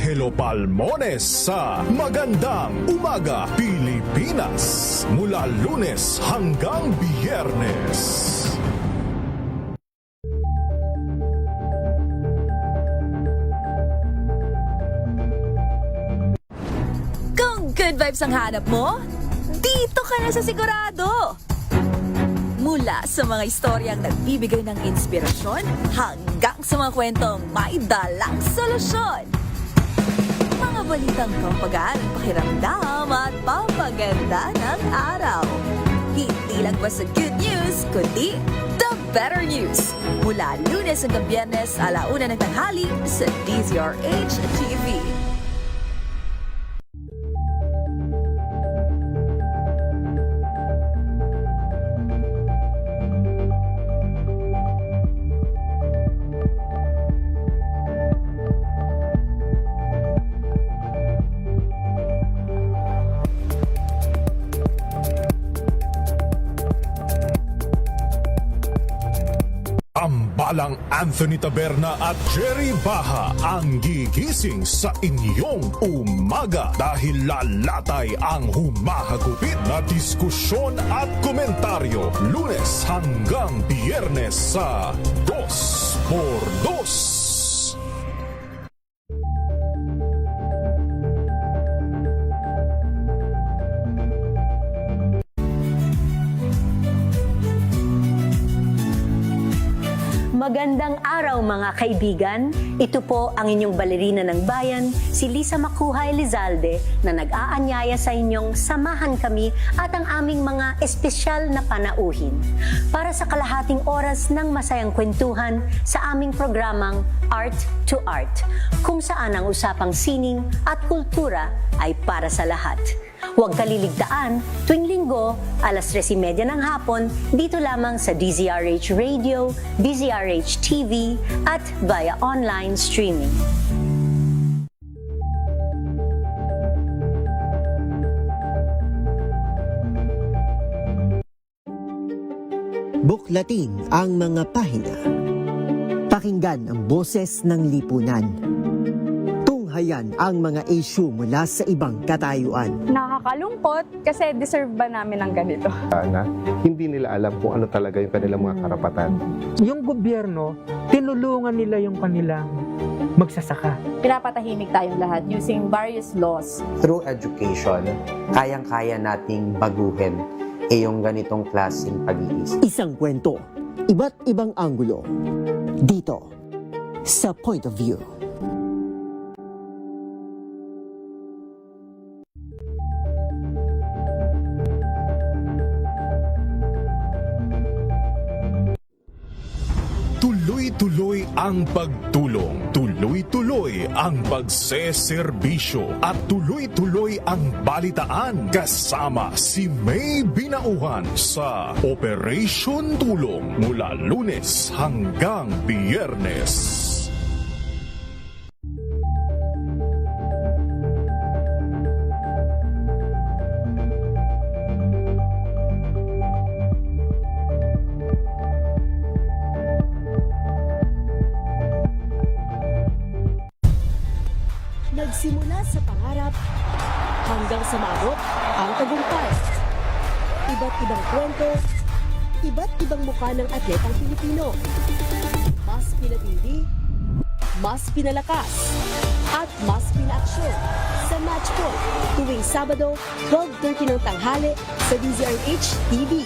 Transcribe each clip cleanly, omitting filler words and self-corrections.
Angelo Palmones sa Magandang Umaga Pilipinas mula Lunes hanggang Biyernes. Kung good vibes ang hanap mo, dito ka na sa sigurado! Mula sa mga istoryang nagbibigay ng inspirasyon hanggang sa mga kwentong may dalang solusyon. Mga balitang pampagaan ang pakiramdam at papaganda ng araw. Hindi lang basta good news, kundi the better news. Mula Lunes hanggang Biyernes, 1:00 ng tanghali sa DZRH TV. Ambalang Anthony Taberna at Jerry Baha ang gigising sa inyong umaga dahil lalatay ang humahagupit na diskusyon at komentaryo Lunes hanggang Biyernes sa 2x2. Magandang araw mga kaibigan. Ito po ang inyong balerina ng bayan, si Lisa Makuhay Lizalde na nag-aanyaya sa inyong samahan kami at ang aming mga espesyal na panauhin para sa kalahating oras ng masayang kwentuhan sa aming programang Art to Art, kung saan ang usapang sining at kultura ay para sa lahat. Huwag kaliligtaan, tuwing linggo, 3:30 ng hapon, dito lamang sa DZRH Radio, DZRH TV, at via online streaming. Buklatin ang mga pahina. Pakinggan ang boses ng lipunan. Tunghayan ang mga issue mula sa ibang katayuan. Nakakalungkot kasi deserve ba namin ng ganito? Na hindi nila alam kung ano talaga yung kanilang mga karapatan. Yung gobyerno, tinulungan nila yung kanilang magsasaka. Pinapatahimik tayong lahat using various laws. Through education, kayang-kaya nating baguhin yung ganitong klaseng pag-iisip. Isang kwento, iba't ibang anggulo. Dito, sa Point of View. Tuloy-tuloy ang pagtulong, tuloy-tuloy ang pagseserbisyo at tuloy-tuloy ang balitaan kasama si May Binauhan sa Operation Tulong mula Lunes hanggang Biyernes. Nagsimula sa pangarap hanggang sa maabot ang tagumpay. Iba't ibang kwento, iba't ibang mukha ng atletang Pilipino. Mas pinatindi, mas pinalakas, at mas pinaaksyon sa Match Point tuwing Sabado, 12:30 ng tanghali sa DZRH TV.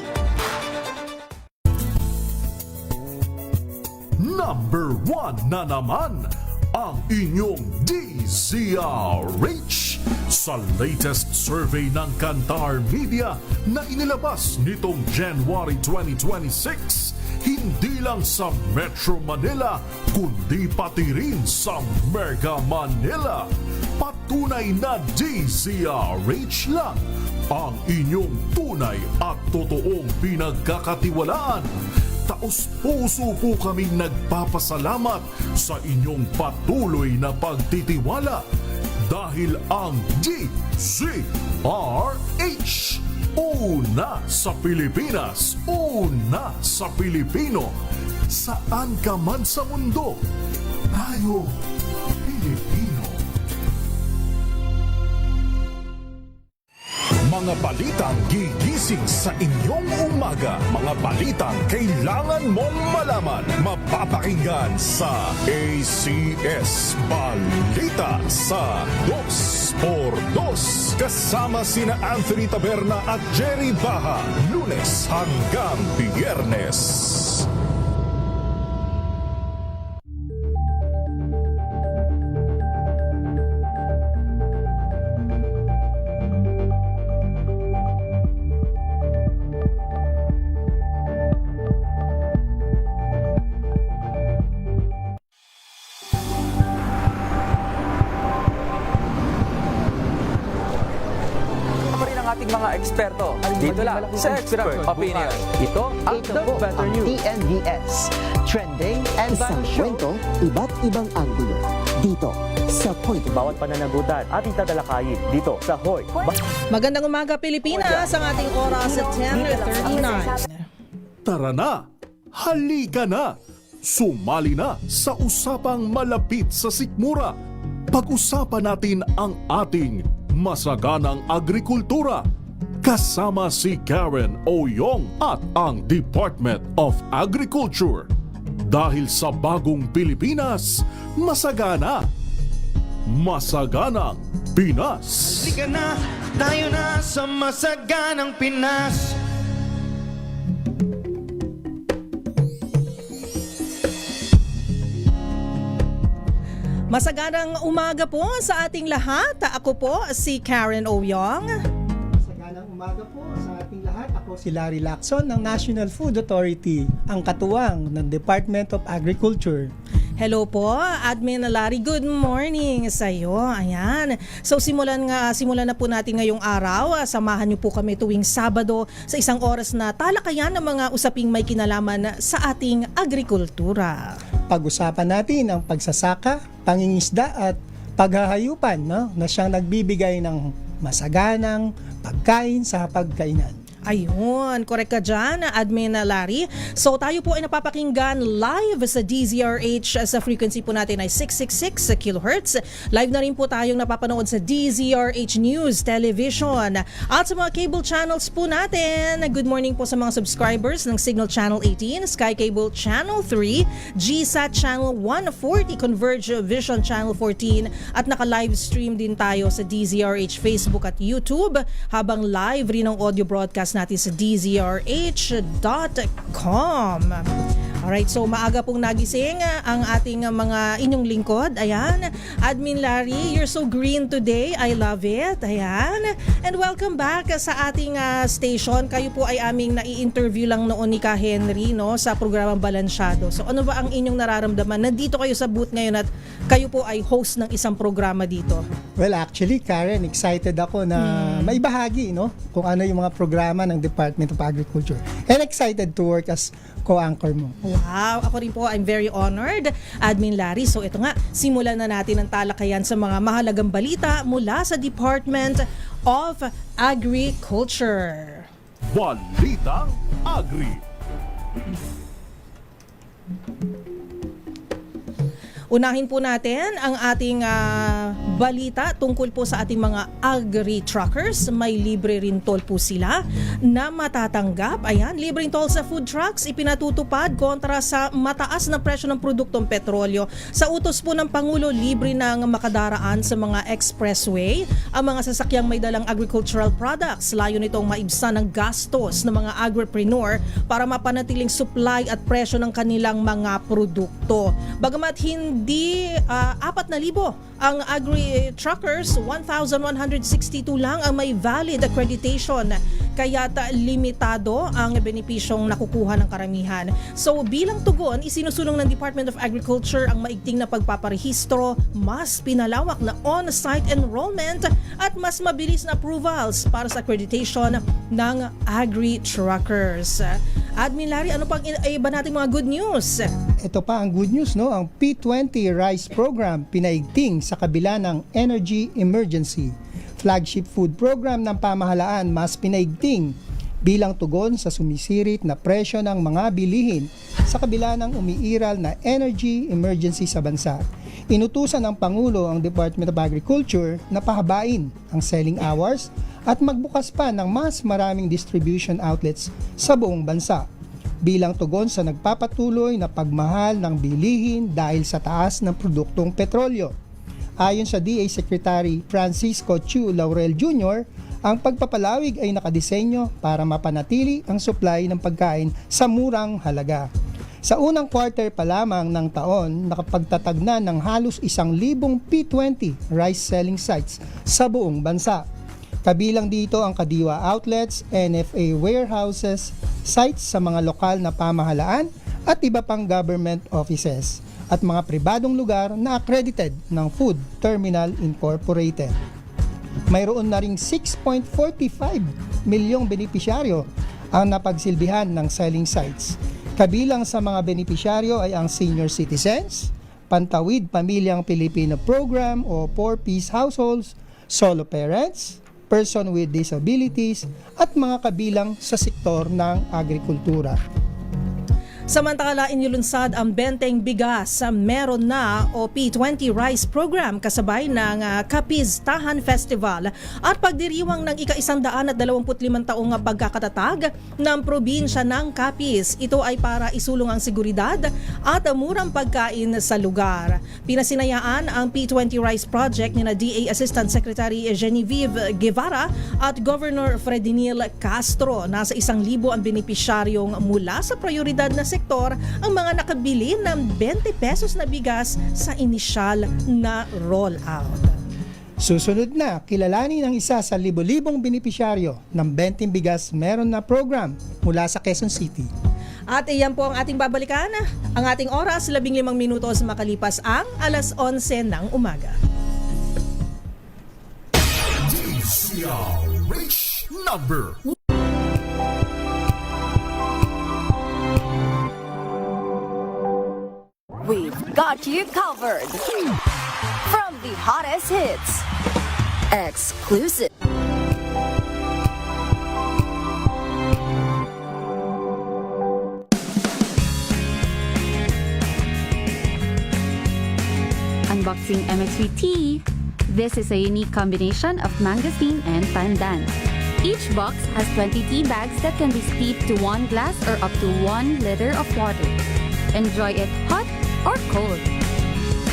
Number 1 na naman ang inyong DZRH sa latest survey ng Kantar Media na inilabas nitong January 2026. Hindi lang sa Metro Manila, kundi pati rin sa Mega Manila. Patunay na DZRH lang ang inyong tunay at totoong pinagkakatiwalaan. Taos-puso po kaming nagpapasalamat sa inyong patuloy na pagtitiwala dahil ang DZRH, una sa Pilipinas, una sa Pilipino, saan ka man sa mundo, tayo Pilipino. Mga balitang gigising sa inyong umaga. Mga balitang kailangan mong malaman. Mapapakinggan sa ACS Balita sa 2x2. Kasama sina Anthony Taberna at Jerry Baha. Lunes hanggang Biyernes. Pa rin ang ating mga eksperto. Dito lang sa Expert Opinion. Ito ang The Better News. TNVS. Trending and Isang kwento, iba't ibang anggulo. Dito sa Point. Bawat pananagutan ating tatalakayin dito sa Hoy. Magandang umaga Pilipinas, ang ating oras at 10:39. Tara na! Halika na! Sumali na sa usapang malapit sa sikmura. Pag-usapan natin ang ating masaganang agrikultura. Kasama si Karen Oyong at ang Department of Agriculture. Dahil sa bagong Pilipinas, masagana. Masaganang Pinas. Halika na, tayo na sa masaganang Pinas. Masaganang umaga po sa ating lahat. Ako po si Karen Oyong. Masaganang umaga po sa ating lahat. Ako si Larry Lacson ng National Food Authority, ang katuwang ng Department of Agriculture. Hello po, Admin Larry. Good morning sa iyo. Ayan. So simulan na po natin ngayong araw. Samahan niyo po kami tuwing Sabado sa isang oras na talakayan ng mga usaping may kinalaman sa ating agrikultura. Pag-usapan natin ang pagsasaka, pangingisda at paghahayupan, no? Na siyang nagbibigay ng masaganang pagkain sa pagkainan. Ayun, correct ka dyan, Admin Larry. So tayo po ay napapakinggan live sa DZRH. Sa frequency po natin ay 666 kHz. Live na rin po tayong napapanood sa DZRH News Television at sa mga cable channels po natin. Good morning po sa mga subscribers ng Signal Channel 18, Sky Cable Channel 3, GSAT Channel 140, Converge Vision Channel 14 at naka-live stream din tayo sa DZRH Facebook at YouTube habang live rin ang audio broadcast natin sa dzrh.com. Alright, so maaga pong nagising ang ating mga inyong lingkod. Ayan, Admin Larry, you're so green today. I love it. Ayan. And welcome back sa ating station. Kayo po ay aming nai-interview lang noon ni Ka Henry, no, sa programang Balansyado. So ano ba ang inyong nararamdaman? Nandito kayo sa booth ngayon at kayo po ay host ng isang programa dito. Well, actually, Karen, excited ako na maibahagi, no, kung ano yung mga programa ng Department of Agriculture. And excited to work as co-anchor mo. Wow, ako rin po, I'm very honored, Admin Larry. So ito nga, simulan na natin ang talakayan sa mga mahalagang balita mula sa Department of Agriculture. Balitang Agri. Unahin po natin ang ating balita tungkol po sa ating mga agri-truckers. May libre rin toll po sila na matatanggap. Ayan, libreng toll sa food trucks ipinatutupad kontra sa mataas na presyo ng produktong petrolyo. Sa utos po ng Pangulo, libre nang makadaraan sa mga expressway ang mga sasakyang may dalang agricultural products. Layo nitong maibsan ang gastos ng mga agripreneur para mapanatiling supply at presyo ng kanilang mga produkto. Bagamat hindi 4,000 ang agri-truckers, 1,162 lang ang may valid accreditation, kaya't limitado ang benepisyong nakukuha ng karamihan. So bilang tugon, isinusulong ng Department of Agriculture ang maigting na pagpaparehistro, mas pinalawak na on-site enrollment at mas mabilis na approvals para sa accreditation ng agri-truckers. Admin Larry, ano pang iba nating mga good news? Ito pa ang good news, no? Ang P20 Rice Program pinaigting sa kabila ng Energy Emergency. Flagship food program ng pamahalaan mas pinaigting bilang tugon sa sumisirit na presyo ng mga bilihin sa kabila ng umiiral na energy emergency sa bansa. Inutusan ng Pangulo ang Department of Agriculture na pahabain ang selling hours at magbukas pa ng mas maraming distribution outlets sa buong bansa bilang tugon sa nagpapatuloy na pagmahal ng bilihin dahil sa taas ng produktong petrolyo. Ayon sa DA Secretary Francisco Chu Laurel Jr., ang pagpapalawig ay nakadisenyo para mapanatili ang supply ng pagkain sa murang halaga. Sa unang quarter pa lamang ng taon, nakapagtatag na ng halos 1,000 P20 rice selling sites sa buong bansa. Kabilang dito ang Kadiwa outlets, NFA warehouses, sites sa mga lokal na pamahalaan at iba pang government offices at mga pribadong lugar na accredited ng Food Terminal Incorporated. Mayroon na ring 6.45 milyong benepisyaryo ang napagsilbihan ng selling sites. Kabilang sa mga benepisyaryo ay ang senior citizens, Pantawid Pamilyang Pilipino Program o 4-piece households, solo parents, person with disabilities at mga kabilang sa sektor ng agrikultura. Samantala, inilunsad ang benteng bigas sa meron na o P20 Rice Program kasabay ng Capiz Tahan Festival at pagdiriwang ng ika-125 taong pagkakatatag ng probinsya ng Capiz. Ito ay para isulong ang seguridad at murang pagkain sa lugar. Pinasinayaan ang P20 Rice Project ni na DA Assistant Secretary Genevieve Guevara at Governor Fredinil Castro. Nasa 1,000 ang benepisyaryong mula sa prioridad na sektor ang mga nakabili ng 20 pesos na bigas sa inisyal na rollout. Susunod na, kilalanin ang isa sa libo-libong benepisyaryo ng 20 bigas meron na program mula sa Quezon City. At iyan po ang ating babalikan. Ang ating oras, 15 minutos makalipas ang 11:00 ng umaga. DZRH number. We've got you covered. From the hottest hits, exclusive. Unboxing MX3 tea. This is a unique combination of mangosteen and pandan. Each box has 20 tea bags that can be steeped to 1 glass or up to 1 liter of water. Enjoy it hot or cold.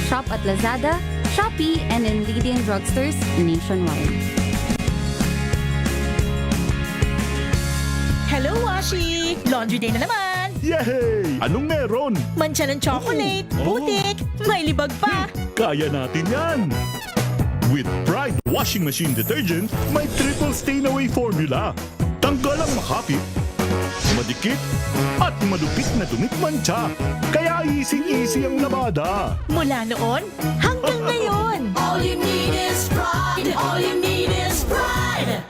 Shop at Lazada, Shopee, and in leading drugstores nationwide. Hello, Washi! Laundry day na naman! Yay! Anong meron? Mancha ng chocolate, putik, may libag pa! Kaya natin yan! With Pride Washing Machine Detergent, may triple stain away formula. Tanggal ang makapit, madikit, at madupit na dumit mancha. Kaya easy-easy ang labada. Mula noon hanggang ngayon! All you need is pride! All you need is pride!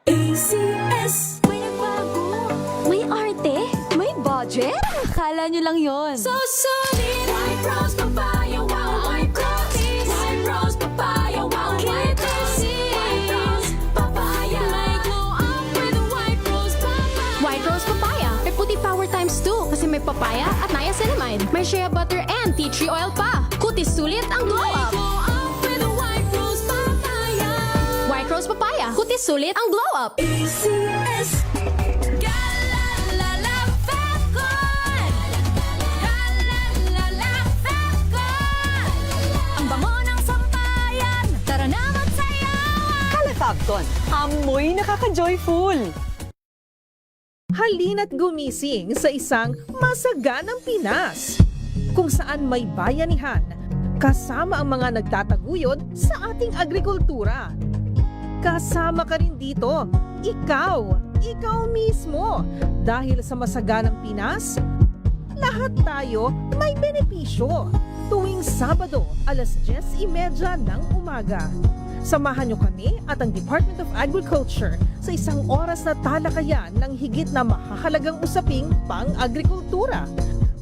ACS. May nagbago. May arte. May budget. Akala nyo lang yon. So solid! White Rose Papaya, wow! White Rose! White Rose Papaya, wow! White Rose! White Rose Papaya! May glow up with White Rose Papaya! White Rose Papaya. May puti power times 2 kasi may papaya at niacinamide. May shea butter and tea tree oil pa. Kutis sulit ang glow up. Glow up with White Rose Papaya! White Rose Papaya. Kutis sulit ang glow up. ACS. Galalala Falcon! Galalala Falcon! Ang bango ng sampayan. Tara na magsayawan. Kalafabton. Amoy nakaka-joyful. Halina't gumising sa isang masaganang Pinas, kung saan may bayanihan, kasama ang mga nagtataguyod sa ating agrikultura. Kasama ka rin dito, ikaw mismo. Dahil sa masaganang Pinas, lahat tayo may benepisyo. Tuwing Sabado, 10:30 ng umaga. Samahan niyo kami at ang Department of Agriculture sa isang oras na talakayan ng higit na mahahalagang usaping pang-agrikultura.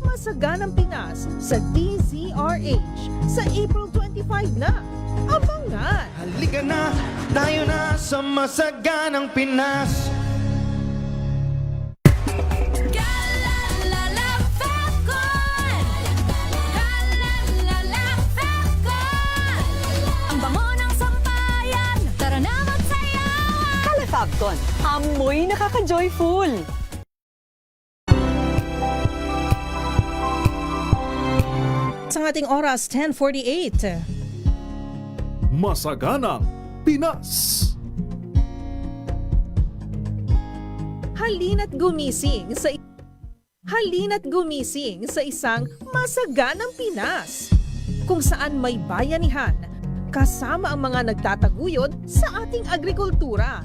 Masaganang Pinas sa DZRH sa April 25 na. Abangan! Halika na, tayo na sa masaganang Pinas. Galalala Falcon! Galalala Falcon! Ang bango ng sampayan. Tara na magsayawan. Lipton. Amoy nakaka-joyful. Sa ating oras, 10:48. Masaganang Pinas. Halina't gumising sa isang masaganang Pinas, kung saan may bayanihan kasama ang mga nagtataguyod sa ating agrikultura.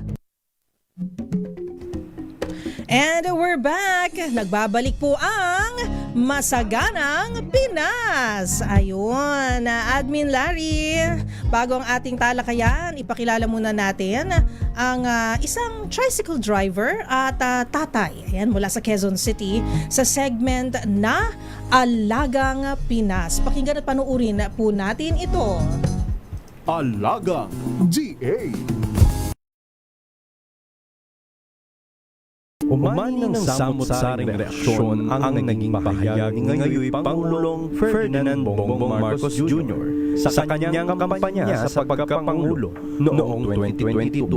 And we're back! Nagbabalik po ang Masaganang Pinas! Ayun, Admin Larry, bago ang ating talakayan, ipakilala muna natin ang isang tricycle driver at tatay, ayan, mula sa Quezon City sa segment na Alagang Pinas. Pakinggan at panuurin po natin ito. Alagang GA. Umani ng samot-saring reaksyon ang naging pahayag ni ngayon Pangulong Ferdinand Bongbong Marcos Jr. sa kanyang kampanya sa pagkapangulo noong 2022.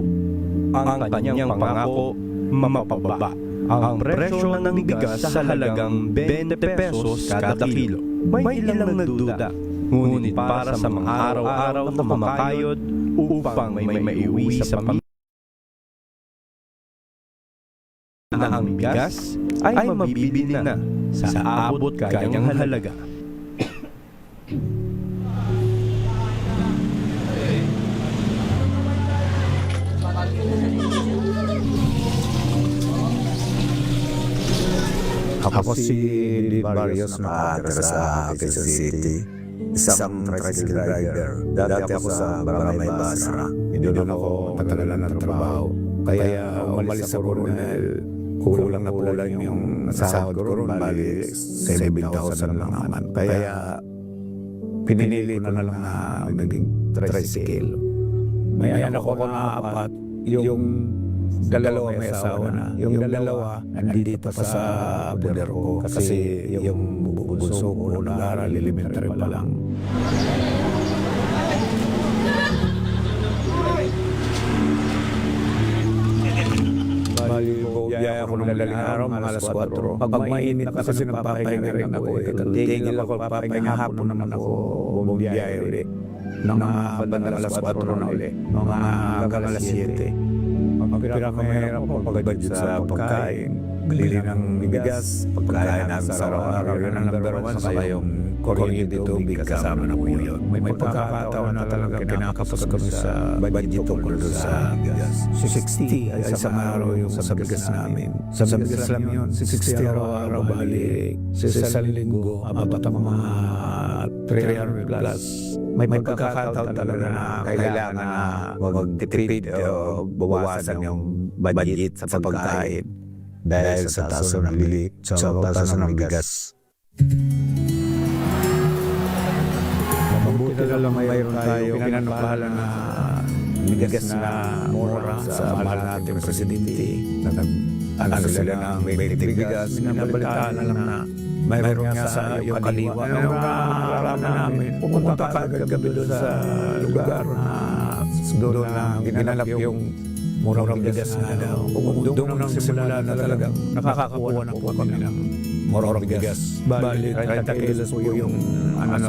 Ang kanyang pangako, mapababa ang presyo ng bigas sa halagang 20 pesos kada kilo. May ilang nagduda, ngunit para sa mga araw-araw na kumakayod upang may maiuwi sa pamilya na ang bigas ay mabibili na sa abot kayang halaga. Ako si Lee Barrios, nakatira sa Quezon City. Isang tricycle rider. Dati ako sa Barangay Basra. Hindi doon ako natagalan ng trabaho. Kaya umalis ako ron dahil kulang na kulang yung sahod ko ron. Bali, 7,000 lang naman. Kaya pinili ko na lang na maging tricycle. May anak ko na 4. Yung dalawa may asawa na. Yung dalawa nandito pa sa buder ko. Kasi yung bunso ko nag-aaral, elementary pa lang. Bali, biyaya ako ng madaling araw, mga alas 4. Pag mainit na kasi nagpapahinga rin ako. Tingil ako, papahinga hapon naman ako bumibiyaya ulit. Nang mga bandang alas 4 na ulit. Mga hanggang alas 7. Pinakamahirap ako pag-budget sa pagkain. Bili ng bigas, pagkain namin sa araw-araw. Yun ang number 1, saka yung kuryente tubig kasama na po yun. May pagkakataon na talaga kinakapos kami sa budget tungkol sa bigas. 60 ay isang araw yung sa bigas namin. Sa bigas lang yun, 60 araw-araw balik. Sa isang linggo, abot ang mga 300 plus. May pagkakataon talaga na kailangan na mag-trade o bawasan yung budget sa pagkain dahil sa taso ng bilik, sa taso ng bigas. Mabuti na lang mayroon tayo pinanapahala na bigas na mura sa mahal natin presidente. Ano sila ng 20 bigas, minabalitaan na lang na mayroon nga sa yung kaliwa. Mayroon nga marami namin. Pumunta ka gabi doon sa lugar na doon na ginanap yung murang bigas na daw. Doon nang simula na talagang nakakakuha na po kami ng murang bigas. Bali, 30 kilos po yung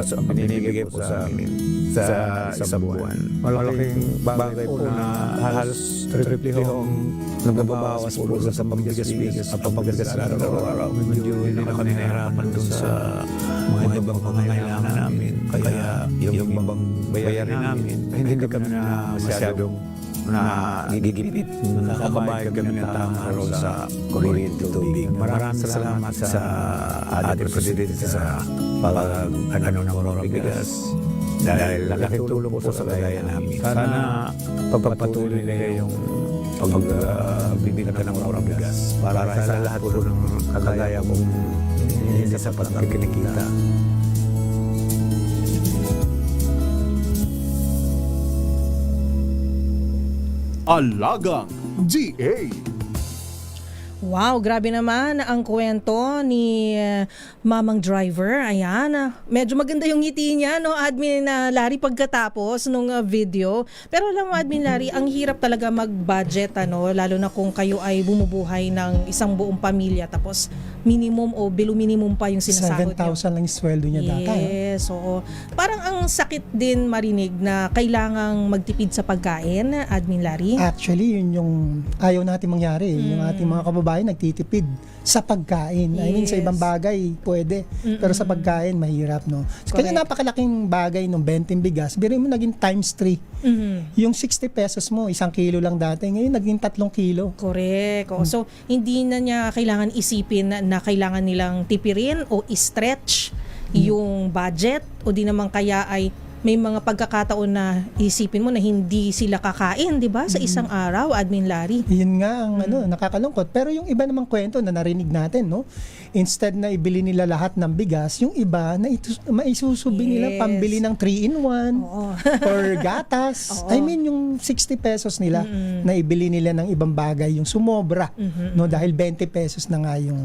sa pinibigay po sa amin sa isang buwan. Malaking bagay po na halos triple hong nagbabawas po sa pambigas-bigas at pambigas na araw-araw. Medyo hindi na kami nahirapan doon sa mga ibang pangangailangan namin. Kaya yung ibang bayarin namin, hindi kami na masyadong nagigipit. Nakakabayad kami ng tamang araw sa kuryente tubig. Maraming salamat sa ating presidente sa pag-ano ng murang bigas. Dahil laking tulong po sa kagaya namin. Sana pagpapatuloy nila yung pagbibigyan ng murang bigas para sa lahat po ng kagaya mong hindi sapat na kinikita. Alagang GA. Wow, grabe naman ang kwento ni Mamang Driver. Ayan, medyo maganda yung ngiti niya, no, Admin Larry, pagkatapos nung video. Pero alam mo, Admin Larry, ang hirap talaga mag-budget, ano, lalo na kung kayo ay bumubuhay ng isang buong pamilya tapos minimum o below minimum pa yung sinasahod niyo. 7,000 lang yung sweldo niya dati. Yes, oo. Parang ang sakit din marinig na kailangang magtipid sa pagkain, Admin Larry. Actually, yun yung ayaw natin mangyari. Yung ating mga kababayan nagtitipid sa pagkain. I mean, sa ibang bagay, pwede. Pero sa pagkain, mahirap, no? Kaya napakalaking bagay ng 20 bigas. Biro mo naging times 3. Yung 60 pesos mo, 1 kilo lang dati. Ngayon, naging 3 kilo. Correct. So, hindi na niya kailangan isipin na kailangan nilang tipirin o i-stretch yung budget o di naman kaya ay may mga pagkakataon na isipin mo na hindi sila kakain, di ba? Sa isang araw, Admin Larry. Yun nga ang nakakalungkot. Pero yung iba namang kwento na narinig natin, no? Instead na ibili nila lahat ng bigas, yung iba na maisusubi nila pambili ng 3-in-1 or gatas. I mean, yung 60 pesos nila na ibili nila ng ibang bagay, yung sumobra, no? Dahil 20 pesos na nga yung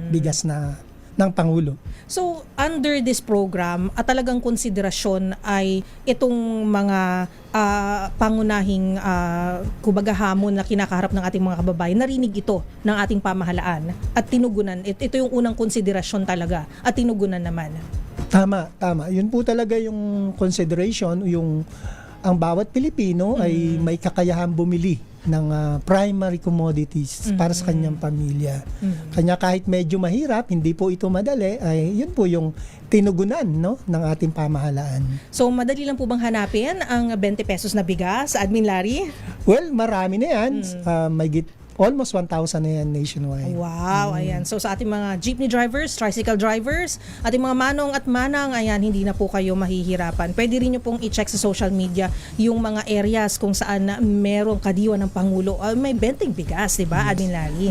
bigas ng Pangulo. So, under this program, at talagang konsiderasyon ay itong mga pangunahing kumbaga hamon na kinakaharap ng ating mga kababayan, narinig ito ng ating pamahalaan at tinugunan. Ito yung unang konsiderasyon talaga at tinugunan naman. Tama. Yun po talaga yung consideration, yung ang bawat Pilipino ay may kakayahan bumili ng primary commodities para sa kanyang pamilya. Kanya kahit medyo mahirap, hindi po ito madali, ay yun po yung tinugunan, no, ng ating pamahalaan. So, madali lang po bang hanapin ang 20 pesos na bigas, Admin Larry? Well, marami na yan. Almost 1,000 na yan nationwide. Wow, ayan. So sa ating mga jeepney drivers, tricycle drivers, ating mga manong at manang, ayan, hindi na po kayo mahihirapan. Pwede rin nyo pong i-check sa social media yung mga areas kung saan merong kadiwa ng Pangulo. May benteng bigas, di ba, Admin Larry?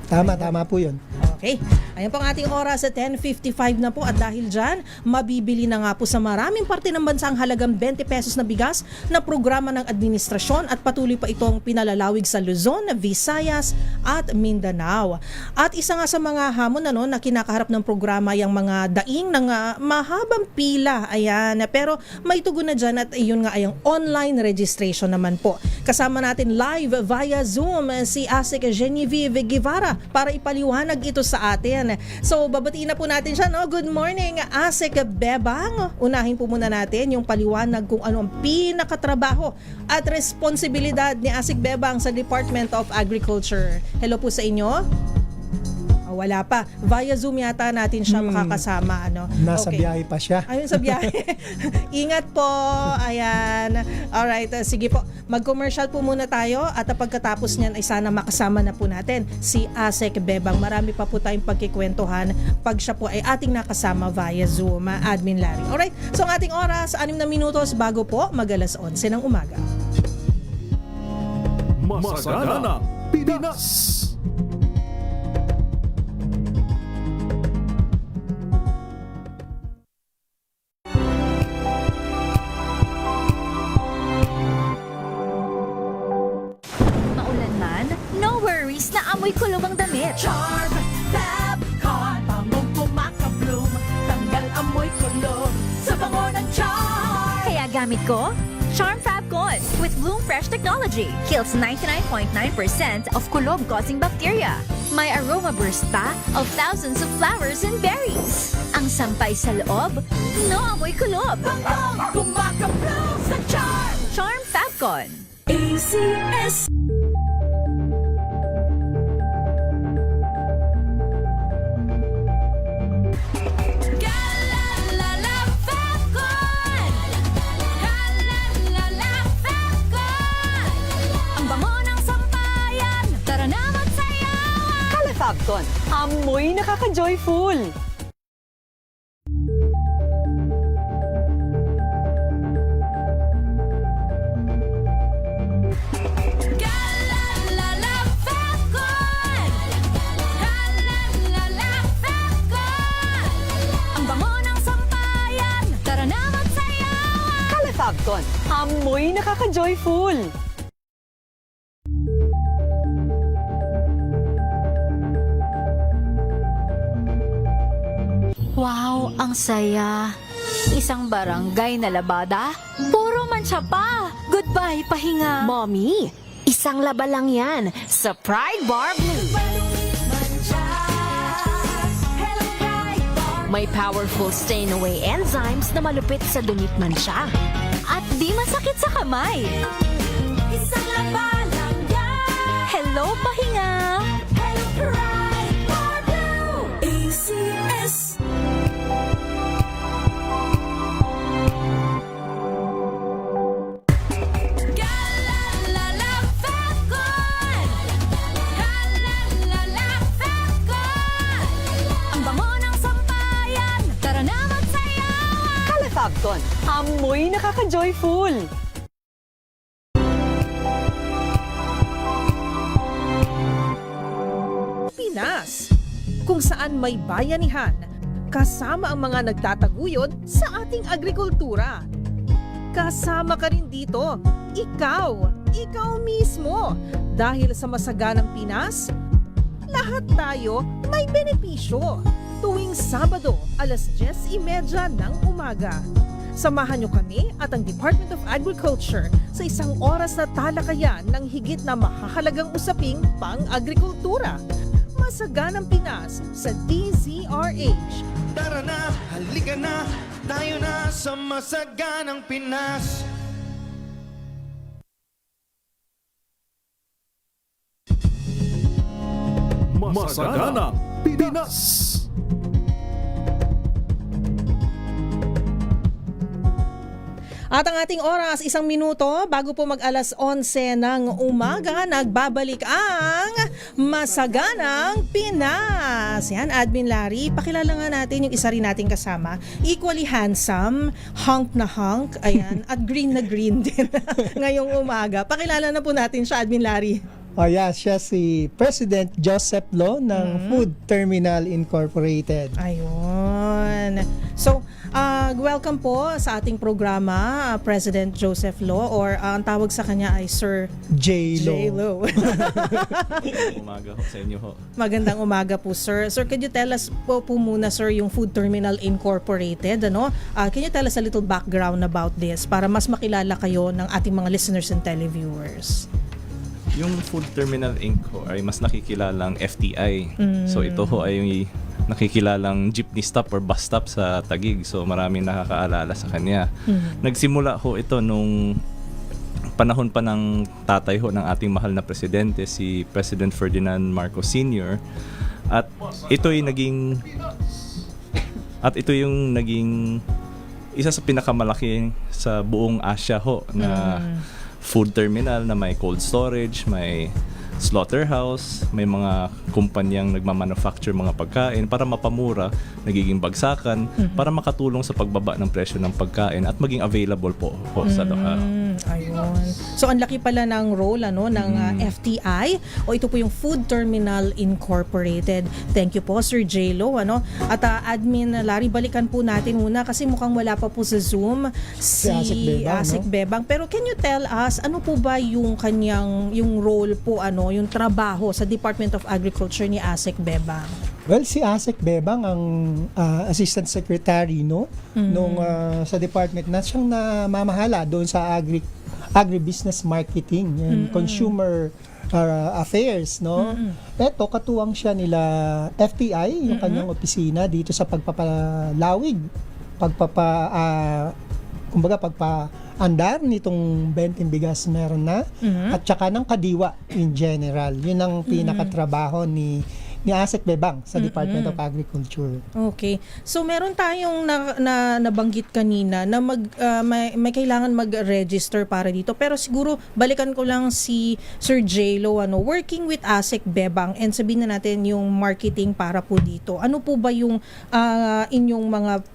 Tama po yun. Okay. Ayan po ang ating oras sa 10:55 na po at dahil dyan, mabibili na nga po sa maraming parte ng bansa ang halagang 20 pesos na bigas na programa ng administrasyon at patuloy pa itong pinalalawig sa Luzon, Visayas at Mindanao. At isa nga sa mga hamon na kinakaharap ng programa yung mga daing ng mahabang pila. Ayan. Pero may tugon na dyan at yun nga ay ang online registration naman po. Kasama natin live via Zoom si Asik Genevieve Guevara para ipaliwanag ito sa atin. So, babatiin na po natin siya, no? Good morning, Asik Bebang. Unahin po muna natin yung paliwanag kung ano ang pinakatrabaho at responsibilidad ni Asik Bebang sa Department of Agriculture. Hello po sa inyo. Wala pa. Via Zoom yata natin siya makakasama. Nasa biyahe pa siya. Ayun, sa biyahe. Ingat po. Ayan. Alright, sige po. Mag-commercial po muna tayo at pagkatapos niyan ay sana makasama na po natin si Asik Bebang. Marami pa po tayong pagkikwentuhan pag siya po ay ating nakasama via Zoom, Admin Larry. Alright, so ang ating oras, 6 na minutos bago po mag-alas 11 ng umaga. Masagana Pinas. Na amoy kulong ang damit. Charm Fabcon, pangong kumakabloom, tanggal amoy kulong sa bango ng Charm. Kaya gamit ko Charm Fabcon with Bloom Fresh technology. Kills 99.9% of kulob-causing bacteria. May aroma burst pa of thousands of flowers and berries. Ang sampay sa loob, no amoy kulob. Pangong kumakabloom sa Charm. Charm Fabcon. ACS. Fabcon, amoy nakaka-joyful! Ang bango ng sampayan, tara na magsayawan! Kala Fabcon, amoy nakaka-joyful! Wow, ang saya. Isang barangay na labada, puro mancha pa. Goodbye, pahinga. Mommy, isang laba lang yan sa Pride Bar Blue. May powerful stain-away enzymes na malupit sa dumit mancha. At di masakit sa kamay. Isang laba lang yan. Hello, pahinga. Hello, Pride Bar Blue. ACS. Ang bango ng sampayan. Tara na magsayawan. Kalafagton, amoy nakaka-joyful. Pinas, kung saan may bayanihan, kasama ang mga nagtataguyod sa ating agrikultura. Kasama ka rin dito, ikaw mismo. Dahil sa masaganang Pinas, lahat tayo may benepisyo. Tuwing Sabado, alas 10:30 ng umaga. Samahan niyo kami at ang Department of Agriculture sa isang oras na talakayan ng higit na mahahalagang usaping pang-agrikultura. Masaganang Pinas sa DZRH. Tara na, halika na, tayo na sa masaganang Pinas. Masaganang Pinas. At ang ating oras, 1 minuto bago po mag-alas 11 ng umaga, nagbabalik ang Masaganang Pinas. Yan, Admin Larry, pakilala nga natin yung isa rin nating kasama. Equally handsome, hunk na hunk, ayan, at green na green din ngayong umaga. Pakilala na po natin siya, Admin Larry. Oh yeah, siya si President Joseph Lo ng Food Terminal Incorporated. Ayun. So, welcome po sa ating programa, President Joseph Lo, or ang tawag sa kanya ay Sir J-Lo. Umaga ho sa inyo ho. Magandang umaga po, sir. Sir, can you tell us po muna, sir, yung Food Terminal Incorporated, ano? Can you tell us a little background about this para mas makilala kayo ng ating mga listeners and televiewers? Yung Food Terminal Inc. ho ay mas nakikilalang FTI. So ito ho ay nakikilalang jeepney stop or bus stop sa Taguig. So maraming nakakaalala sa kanya. Nagsimula ho ito nung panahon pa ng tatay ho ng ating mahal na presidente, si President Ferdinand Marcos Sr. At ito yung naging isa sa pinakamalaki sa buong Asia ho na food terminal na may cold storage, may slaughterhouse, may mga kumpanyang nagmamanufacture mga pagkain para mapamura, nagiging bagsakan, para makatulong sa pagbaba ng presyo ng pagkain at maging available po sa lugar. Ayun. So ang laki pala ng role ng FTI o ito po yung Food Terminal Incorporated. Thank you po, Sir J-Lo, At Admin Larry, balikan po natin muna kasi mukhang wala pa po sa Zoom si Asik Bebang. Pero can you tell us ano po ba yung kanyang role po, yung trabaho sa Department of Agriculture ni Asik Bebang? Well, si Asik Bebang ang Assistant Secretary nung sa department na siyang namamahala doon sa agribusiness marketing and consumer affairs, Eto, katuwang siya nila FTI, yung kanyang opisina dito sa pagpapalawig, pagpapaandar nitong benteng bigas meron na, at saka ng kadiwa in general. Yun ang pinakatrabaho ni Asik Bebang sa Department of Agriculture. Okay. So meron tayong nabanggit kanina na may kailangan mag-register para dito. Pero siguro balikan ko lang si Sir J-Lo, working with Asik Bebang, and sabihin na natin yung marketing para po dito. Ano po ba yung inyong mga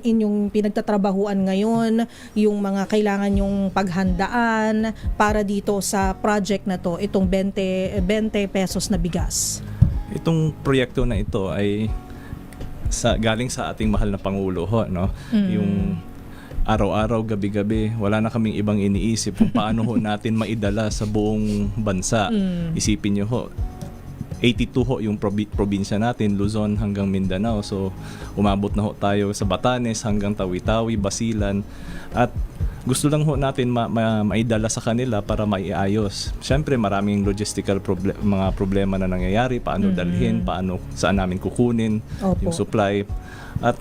inyong pinagtatrabahuan ngayon, yung mga kailangan yung paghandaan para dito sa project na to, itong 20 pesos na bigas? Itong proyekto na ito ay galing sa ating mahal na Pangulo ho, Yung araw-araw, gabi-gabi, wala na kaming ibang iniisip kung paano ho natin maidala sa buong bansa. Isipin niyo ho, 82 ho yung probinsya natin, Luzon hanggang Mindanao. So umabot na ho tayo sa Batanes hanggang Tawi-Tawi, Basilan, at gusto lang ho natin maidala sa kanila para maiayos. Siyempre maraming logistical mga problema na nangyayari, paano dalhin, saan namin kukunin yung supply, at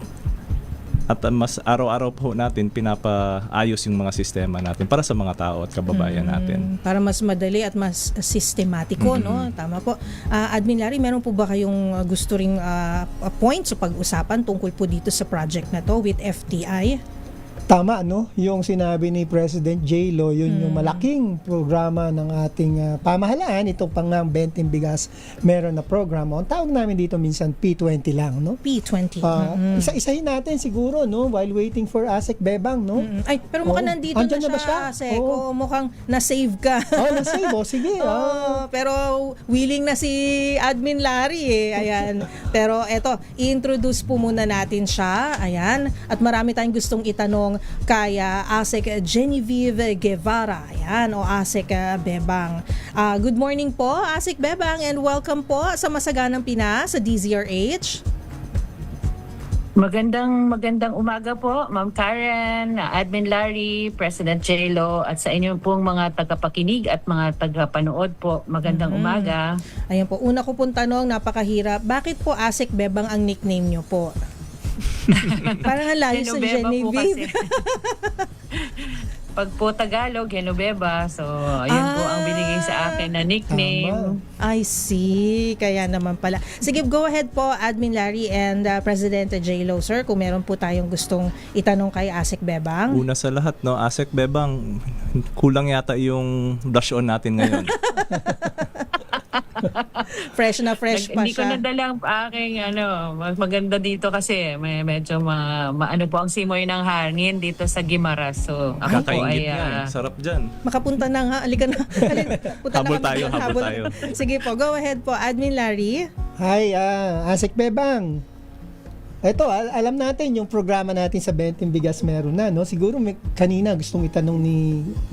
mas araw-araw po natin pinapaayos yung mga sistema natin para sa mga tao at kababayan natin. Para mas madali at mas sistematiko, no? Tama po. Admin Larry, meron po ba kayong gusto ring points o pag-usapan tungkol po dito sa project na to with FTI? Tama, no? Yung sinabi ni President J.Lo, yun yung malaking programa ng ating pamahalaan. Ito pang ng Benteng Bigas, meron na programa. Ang tawag namin dito minsan P20 lang, no? P20. Isa-isahin natin siguro, no? While waiting for ASEC Bebang, no? Ay, pero mukhang nandito na siya, Seko. Mukhang na-save ka. Na-save. Sige. Pero willing na si Admin Larry, Ayan. Pero eto, i-introduce po muna natin siya. Ayan. At marami tayong gustong itanong kaya ASEC Genevieve Guevara, ayan, o ASEC Bebang. Good morning po, ASEC Bebang, and welcome po sa Masaganang Pinas sa DZRH. Magandang umaga po, Ma'am Karen, Admin Larry, President J.Lo, at sa inyong pong mga tagapakinig at mga tagapanood po. Magandang umaga. Ayan po, una ko pong tanong, napakahirap. Bakit po ASEC Bebang ang nickname nyo po? Parang ang layo sa Genevieve. Pag po Tagalog, Genoveva. So, ayun po ang binigay sa akin na nickname. I see. Kaya naman pala. Sige, go ahead po, Admin Larry and President J.Lo, sir, kung meron po tayong gustong itanong kay ASEC Bebang. Una sa lahat, no, ASEC Bebang, kulang yata yung blush on natin ngayon. Fresh na fresh pa Hindi ko siya. nadala ang aking maganda dito kasi may medyo ano po ang simoy ng hangin dito sa Gimaras. So ako po ay sarap dyan. Makapunta na nga. Halika na. Habol tayo. Sige po, go ahead po, Admin Larry. Hi, ASEC Bebang. Ito, alam natin yung programa natin sa Benteng Bigas meron na, no? Siguro kanina gustong itanong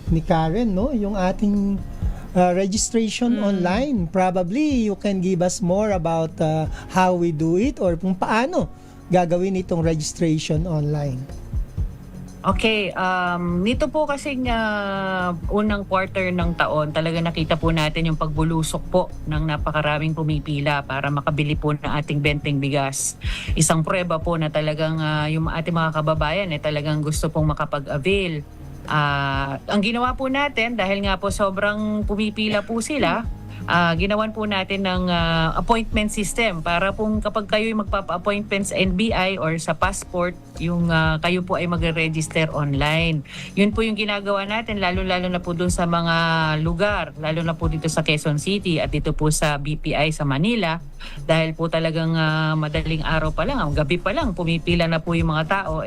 ni Karen, no? Yung ating registration online. Probably you can give us more about how we do it or kung paano gagawin itong registration online. Okay, nito po kasing unang quarter ng taon, talaga nakita po natin yung pagbulusok po ng napakaraming pumipila para makabili po ng ating Benteng Bigas. Isang prueba po na talagang yung ating mga kababayan talagang gusto pong makapag-avail. Ang ginawa po natin, dahil nga po sobrang pumipila po sila, ginawan po natin ng appointment system para kung kapag kayo magpapa-appointment sa NBI or sa passport, yung kayo po ay magre-register online. Yun po yung ginagawa natin, lalo-lalo na po dun sa mga lugar, lalo na po dito sa Quezon City at dito po sa BPI sa Manila, dahil po talagang madaling araw pa lang, gabi pa lang, pumipila na po yung mga tao,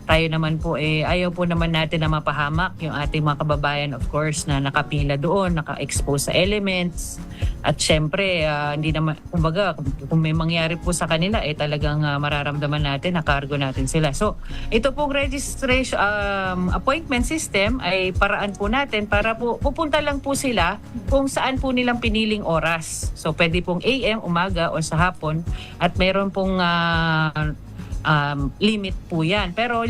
tayo naman po, ayaw po naman natin na mapahamak yung ating mga kababayan, of course, na nakapila doon, naka-expose sa elements, at syempre, hindi naman, kumbaga, kung may mangyari po sa kanila, talagang mararamdaman natin, nakargo natin sila. So, ito pong registration, appointment system ay paraan po natin para po, pupunta lang po sila kung saan po nilang piniling oras. So, pwede pong AM, umaga o sa hapon, at mayroon pong limit po yan. Pero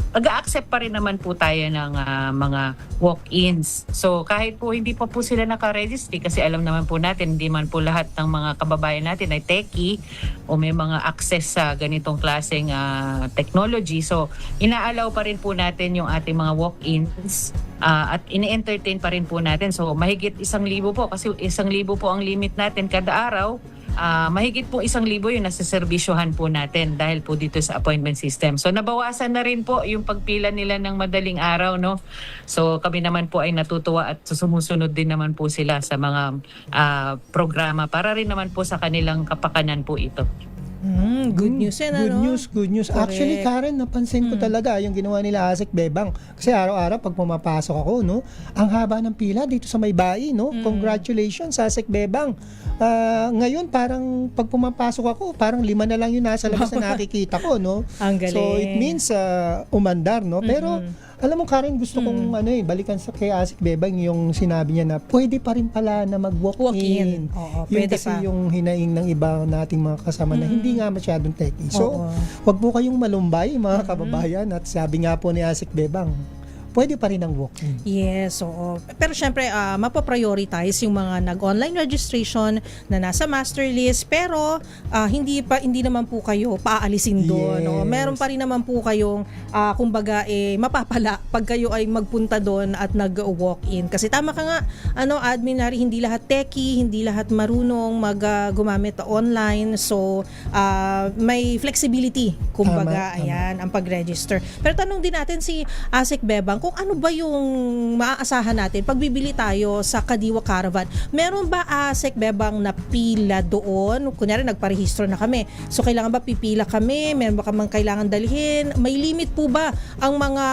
nag-accept pa rin naman po tayo ng mga walk-ins. So kahit po hindi pa po sila nakaregister, kasi alam naman po natin, hindi man po lahat ng mga kababayan natin ay techie o may mga access sa ganitong klaseng technology. So inaalaw pa rin po natin yung ating mga walk-ins at ini-entertain pa rin po natin. So mahigit 1,000 po, kasi 1,000 po ang limit natin kada araw. Mahigit po 1,000 yung nasaservisyohan po natin dahil po dito sa appointment system. So nabawasan na rin po yung pagpila nila ng madaling araw, no? So kami naman po ay natutuwa at sumusunod din naman po sila sa mga programa para rin naman po sa kanilang kapakanan po ito. Good news yan, ano? Good news. Correct. Actually, Karen, napansin ko talaga yung ginawa nila ASEC Bebang. Kasi araw-araw pag pumapasok ako, no, ang haba ng pila dito sa Maybai, no? Congratulations, ASEC Bebang. Ngayon, parang pag pumapasok ako, parang 5 na lang yung nasa labas na nakikita ko, no? Ang galing. So, it means umandar, no? Pero, Alam mo Karen, gusto kong balikan sa kay Asik Bebang yung sinabi niya na pwede pa rin pala na mag-walk-in. Oo, Yun pwede kasi pa. yung hinaing ng iba nating mga kasama na hindi nga masyadong techy. So, Oo. wag po kayong malumbay mga kababayan, at sabi nga po ni Asik Bebang, pwede pa rin ang walk-in. Yes, oo. Pero syempre, mapaprioritize yung mga nag-online registration na nasa master list, pero hindi naman po kayo paalisin doon. Yes. No? Meron pa rin naman po kayong, kumbaga, mapapala pag kayo ay magpunta doon at nag-walk-in. Kasi tama ka nga, admin, Nari, hindi lahat techie, hindi lahat marunong gumamit online. So, may flexibility, kumbaga, Tama. ayan, ang pag-register. Pero tanong din natin si Asik Bebang, kung ano ba yung maaasahan natin pag bibili tayo sa Kadiwa Caravan. Meron ba, Asik Bebang, na pila doon? Kunyari, nagparehistro na kami. So, kailangan ba pipila kami? Meron ba kamang kailangan dalhin? May limit po ba ang mga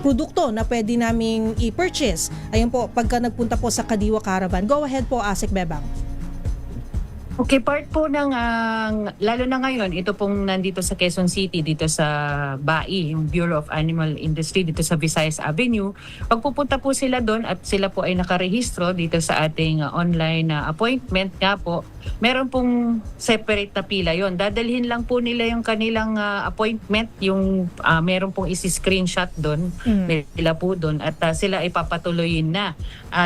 produkto na pwede naming i-purchase? Ayun po, pagka nagpunta po sa Kadiwa Caravan. Go ahead po, Asik Bebang. Okay, part po ng, lalo na ngayon, ito pong nandito sa Quezon City, dito sa BAI, yung Bureau of Animal Industry, dito sa Visayas Avenue. Pag pupunta po sila doon at sila po ay nakarehistro dito sa ating online appointment nga po, meron pong separate na pila yon. Dadalhin lang po nila yung kanilang appointment, yung meron pong isi-screenshot doon, nila po doon, at sila ay papatuloyin na.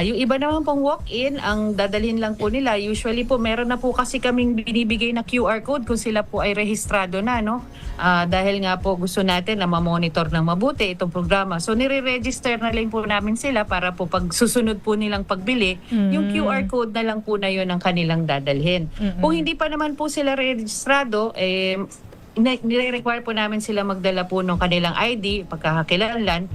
Yung iba naman pong walk-in, ang dadalhin lang po nila, usually po meron na po kasi kaming binibigay na QR code kung sila po ay rehistrado na, no? Dahil nga po gusto natin na ma-monitor ng mabuti itong programa. So nire-register na lang po namin sila para po pag susunod po nilang pagbili, yung QR code na lang po na yun ang kanilang dadalhin. Kung hindi pa naman po sila rehistrado, nire-require po namin sila magdala po ng kanilang ID, pagkakakilanlan,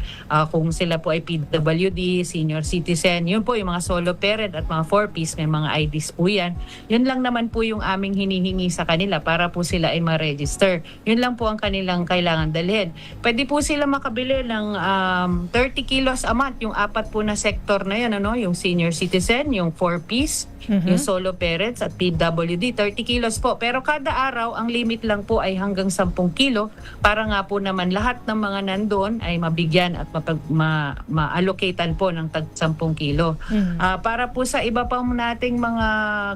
kung sila po ay PWD, senior citizen, yun po yung mga solo parent at mga 4-piece, may mga IDs po yan. Yun lang naman po yung aming hinihingi sa kanila para po sila ay ma-register. Yun lang po ang kanilang kailangan dalhin. Pwede po sila makabili ng 30 kilos a month, yung apat po na sector na yan, yung senior citizen, yung 4-piece, yung solo parents at PWD, 30 kilos po. Pero kada araw, ang limit lang po ay hanggang 10 kilo para nga po naman lahat ng mga nandoon ay mabigyan at ma-allocatean po ng tag 10 kilo. Para po sa iba pa nating mga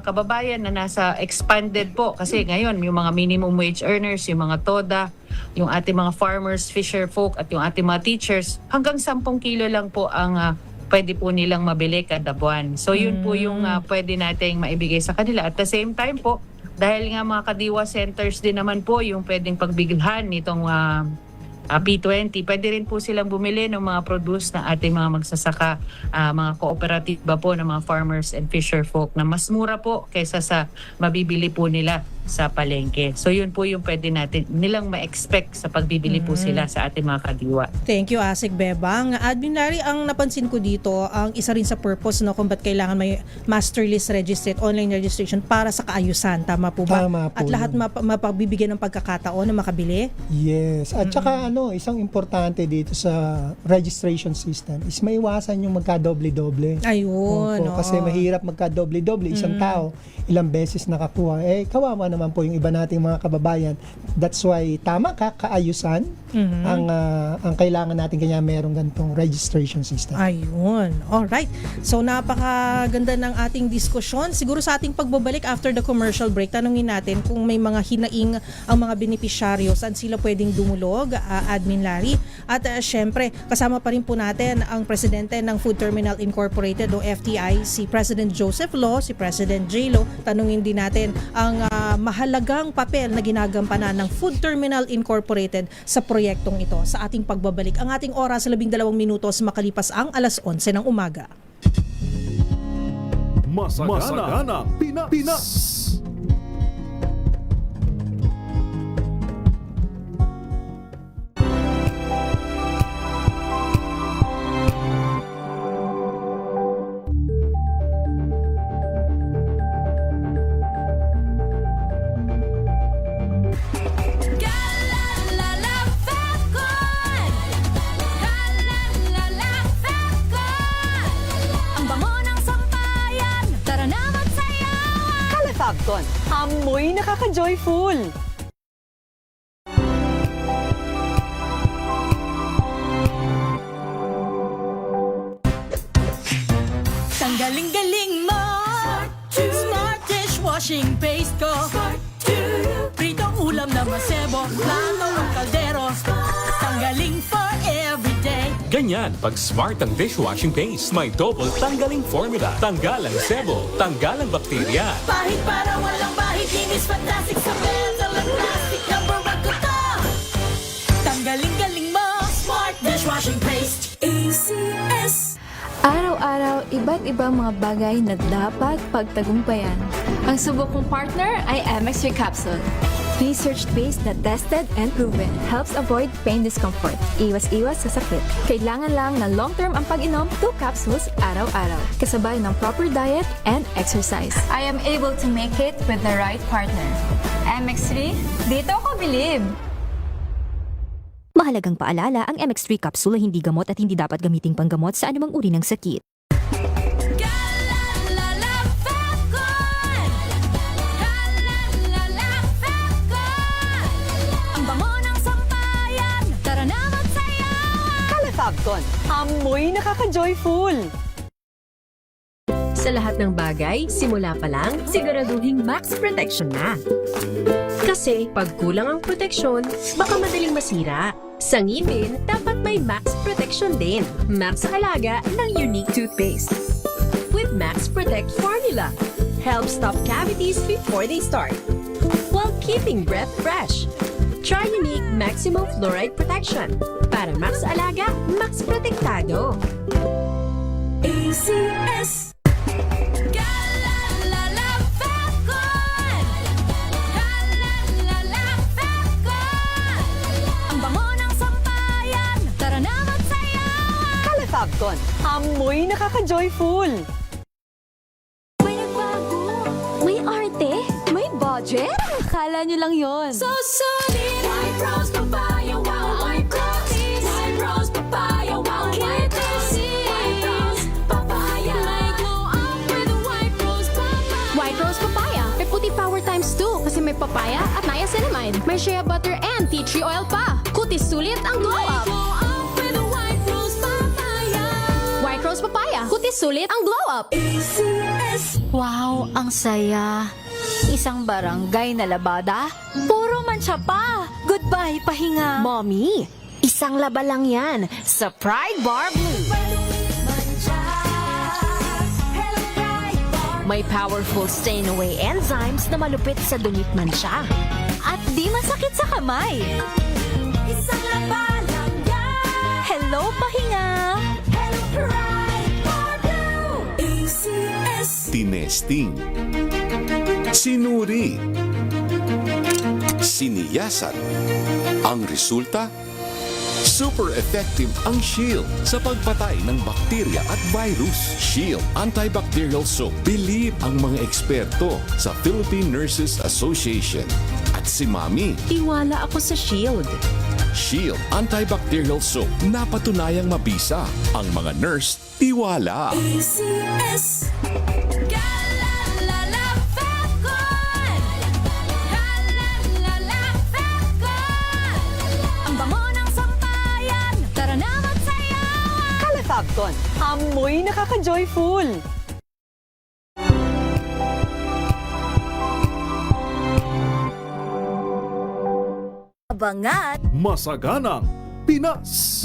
kababayan na nasa expanded po, kasi ngayon yung mga minimum wage earners, yung mga TODA, yung ating mga farmers, fisher folk at yung ating mga teachers, hanggang 10 kilo lang po ang pwede po nilang mabili kada buwan. So yun po yung pwede nating maibigay sa kanila. At the same time po, dahil nga mga Kadiwa centers din naman po yung pwedeng pagbigilhan nitong P20, pwede rin po silang bumili ng mga produce na ating mga magsasaka, mga cooperative ba po ng mga farmers and fisher folk na mas mura po kaysa sa mabibili po nila sa palengke. So yun po yung pwede nilang ma-expect sa pagbibili po sila sa ating mga Kadiwa. Thank you, Asik Bebang. Admin Larry, ang napansin ko dito, ang isa rin sa purpose kung ba't kailangan may master list registered, online registration para sa kaayusan. Tama po ba? Tama po. At lahat mapagbibigyan ng pagkakataon na makabili? Yes. At saka isang importante dito sa registration system is maiwasan yung magka-doble-doble. Ayun. Opo, kasi mahirap magka-doble-doble. Isang tao, ilang beses nakakuha. Kawawa naman po yung iba nating mga kababayan. That's why tama ka, kaayusan ang kailangan natin, kanya merong ganitong registration system. Ayun. Alright. So napakaganda ng ating diskusyon. Siguro sa ating pagbabalik after the commercial break, tanungin natin kung may mga hinaing ang mga benepisyaryo, saan sila pwedeng dumulog, Admin Larry. At syempre, kasama pa rin po natin ang presidente ng Food Terminal Incorporated o FTI, si President Joseph Lo, si President J. Lo. Tanungin din natin ang mahalagang papel na ginagampanan ng Food Terminal Incorporated sa proyektong ito. Sa ating pagbabalik, ang ating oras 12 minutos makalipas ang alas 11 ng umaga. Masagana Pinas. Fabcon, amoy nakaka-joyful! galing-galing mo. Smart dishwashing paste ko. Pritong ulam na masebo, plano ng kaldero. Tanggaling for everyday. Ganyan, pag smart ang dishwashing paste, may double tanggaling formula. Tanggal ang sebo, tanggal ang bakterya. Pahit para walang bahid, linis fantastic sa metal at plastic. Number 1 ko to. Tanggaling-galing mo. Smart dishwashing paste. ACS. Araw-araw, iba't ibang mga bagay na dapat pagtagumpayan. Ang subok kong partner ay MX3 Capsule. Research-based na tested and proven. Helps avoid pain discomfort. Iwas-iwas sa sakit. Kailangan lang na long-term ang pag-inom 2 capsules araw-araw. Kasabay ng proper diet and exercise. I am able to make it with the right partner. MX3, dito ako bilib! Mahalagang paalala, ang MX3 capsule ay hindi gamot at hindi dapat gamiting panggamot sa anumang uri ng sakit. Ang bango ng sampayan. Tara na magsayawan. Calefabcon, amoy nakaka-joyful. Sa lahat ng bagay, simula pa lang, siguraduhing max protection na. Kasi pag kulang ang proteksyon, baka madaling masira. Sa ngipin, dapat may max protection din. Max Alaga ng unique toothpaste. With Max Protect formula, help stop cavities before they start, while keeping breath fresh. Try unique maximum fluoride protection. Para Max Alaga, max protektado. ACS. Calefabcon, amoy nakaka-joyful. May nagbago. May arte. May budget. Akala nyo lang yon. So solid. White rose papaya, wow, white rose. White rose papaya, wow, white rose. White rose papaya. May glow up with white rose papaya. White Rose Papaya. May puti power times 2 kasi may papaya at niacinamide. May shea butter and tea tree oil pa. Kutis sulit ang glow up. Rose Papaya. Kutis sulit ang glow up. ACS. Wow, ang saya. Isang barangay na labada, puro mancha pa. Goodbye, pahinga. Mommy, isang laba lang yan sa Pride Bar Blue. May powerful stain-away enzymes na malupit sa dunit mancha. At di masakit sa kamay. Isang laba lang yan. Hello, pahinga. Hello, Pride Bar Blue. ACS. Tinesting, sinuri, siniyasan. Ang resulta, super effective ang Shield sa pagpatay ng bakterya at virus. Shield Antibacterial Soap. Believe ang mga eksperto sa Philippine Nurses Association. At si Mami. Tiwala ako sa Shield. Shield Antibacterial Soap. Napatunayang mabisa. Ang mga nurse, tiwala. ACS. Calefabcon, amoy nakaka-joyful. Abangat. Masaganang Pinas.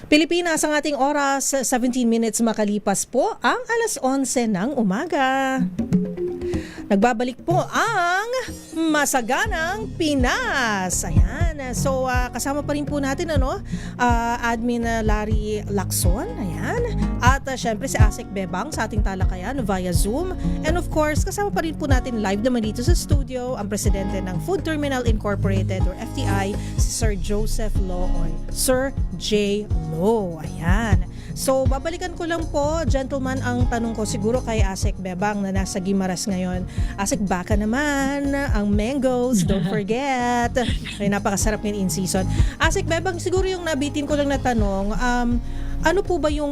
Pilipinas, ang ating oras, 17 minutes makalipas po ang alas 11 ng umaga. Nagbabalik po ang Masaganang Pinas. Ayan. So, kasama pa rin po natin, Admin Larry Lacson. Ayan. At syempre si Asik Bebang sa ating talakayan via Zoom. And of course, kasama pa rin po natin live naman dito sa studio ang presidente ng Food Terminal Incorporated or FTI, si Sir Joseph Looy. Sir J. Lo. Ayan. So, babalikan ko lang po, gentlemen, ang tanong ko siguro kay Asek Bebang na nasa Guimaras ngayon. Asek, baka naman ang mangoes, don't forget. Ay, napakasarap ngayon in season. Asek Bebang, siguro yung nabitin ko lang na tanong, ano po ba yung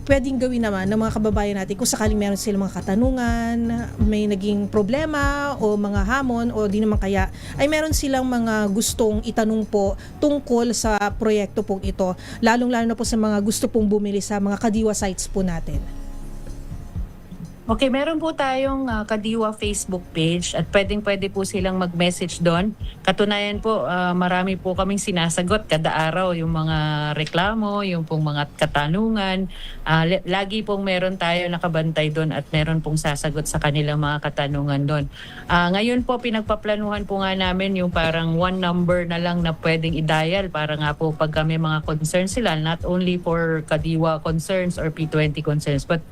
pwedeng gawin naman ng mga kababayan natin kung sakaling meron silang mga katanungan, may naging problema o mga hamon o di naman kaya ay meron silang mga gustong itanong po tungkol sa proyekto pong ito, lalong-lalo na po sa mga gusto pong bumili sa mga Kadiwa sites po natin. Okay, meron po tayong Kadiwa Facebook page at pwede po silang mag-message doon. Katunayan po, marami po kaming sinasagot kada araw yung mga reklamo, yung pong mga katanungan. Lagi pong meron tayo nakabantay doon at meron pong sasagot sa kanilang mga katanungan doon. Ngayon po, pinagpaplanuhan po nga namin yung parang one number na lang na pwedeng i-dial para nga po pag kami mga concerns sila, not only for Kadiwa concerns or P20 concerns, but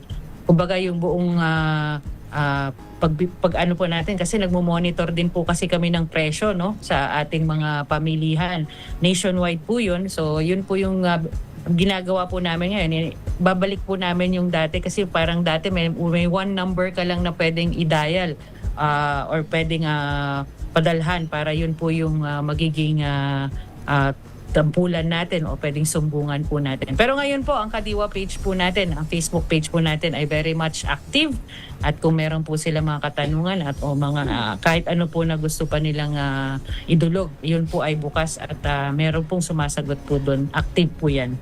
kumbaga yung buong pag ano po natin kasi nagmo-monitor din po kasi kami ng presyo no sa ating mga pamilihan. Nationwide po 'yun. So yun po yung ginagawa po namin ngayon. Babalik po namin yung dati kasi parang dati may one number ka lang na pwedeng i-dial or pwedeng padalhan para yun po yung magiging tampulan natin o pwedeng sumbungan po natin. Pero ngayon po, ang Kadiwa page po natin, ang Facebook page po natin ay very much active. At kung meron po sila mga katanungan at o mga kahit ano po na gusto pa nilang idulog, yun po ay bukas at meron pong sumasagot po doon. Active po yan.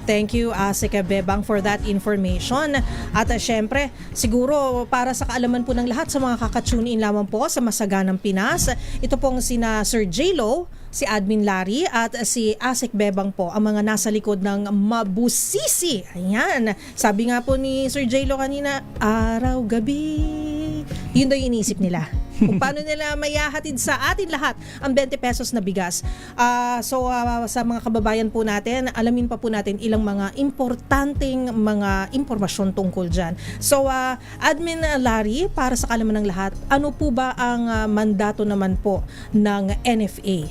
Thank you, Asek Bebang, for that information. At syempre, siguro para sa kaalaman po ng lahat sa mga kakatune in lamang po sa Masaganang Pinas, ito pong sina Sir J-Lo, si Admin Larry at si Asek Bebang po ang mga nasa likod ng Mabusisi. Ayan. Sabi nga po ni Sir J-Lo kanina, araw, gabi. Yun daw yung inisip nila. Kung paano nila mayahatid sa atin lahat ang 20 pesos na bigas. Sa mga kababayan po natin, alamin pa po natin ilang mga importanteng mga impormasyon tungkol dyan. So, Admin Larry, para sa kaalaman ng lahat, ano po ba ang mandato naman po ng NFA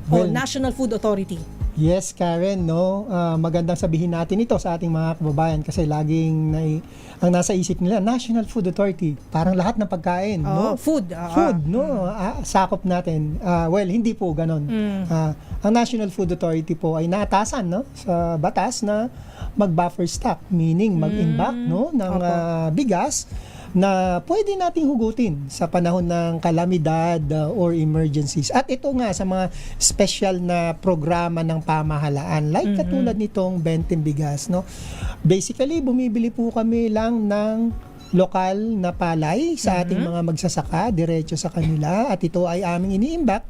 o National Food Authority? Yes, Karen, no? Magandang sabihin natin ito sa ating mga kababayan kasi laging ang nasa isip nila, National Food Authority, parang lahat ng pagkain, no? Food. Food, no? Sakop natin. Hindi po ganon. Ang National Food Authority po ay naatasan, no? Sa batas na mag-buffer stock, meaning mag-imbak, no? Ng bigas na pwede nating hugutin sa panahon ng kalamidad or emergencies. At ito nga sa mga special na programa ng pamahalaan like katulad nitong 20 bigas, no. Basically, bumibili po kami lang ng lokal na palay sa ating mga magsasaka diretso sa kanila at ito ay aming iniimbak.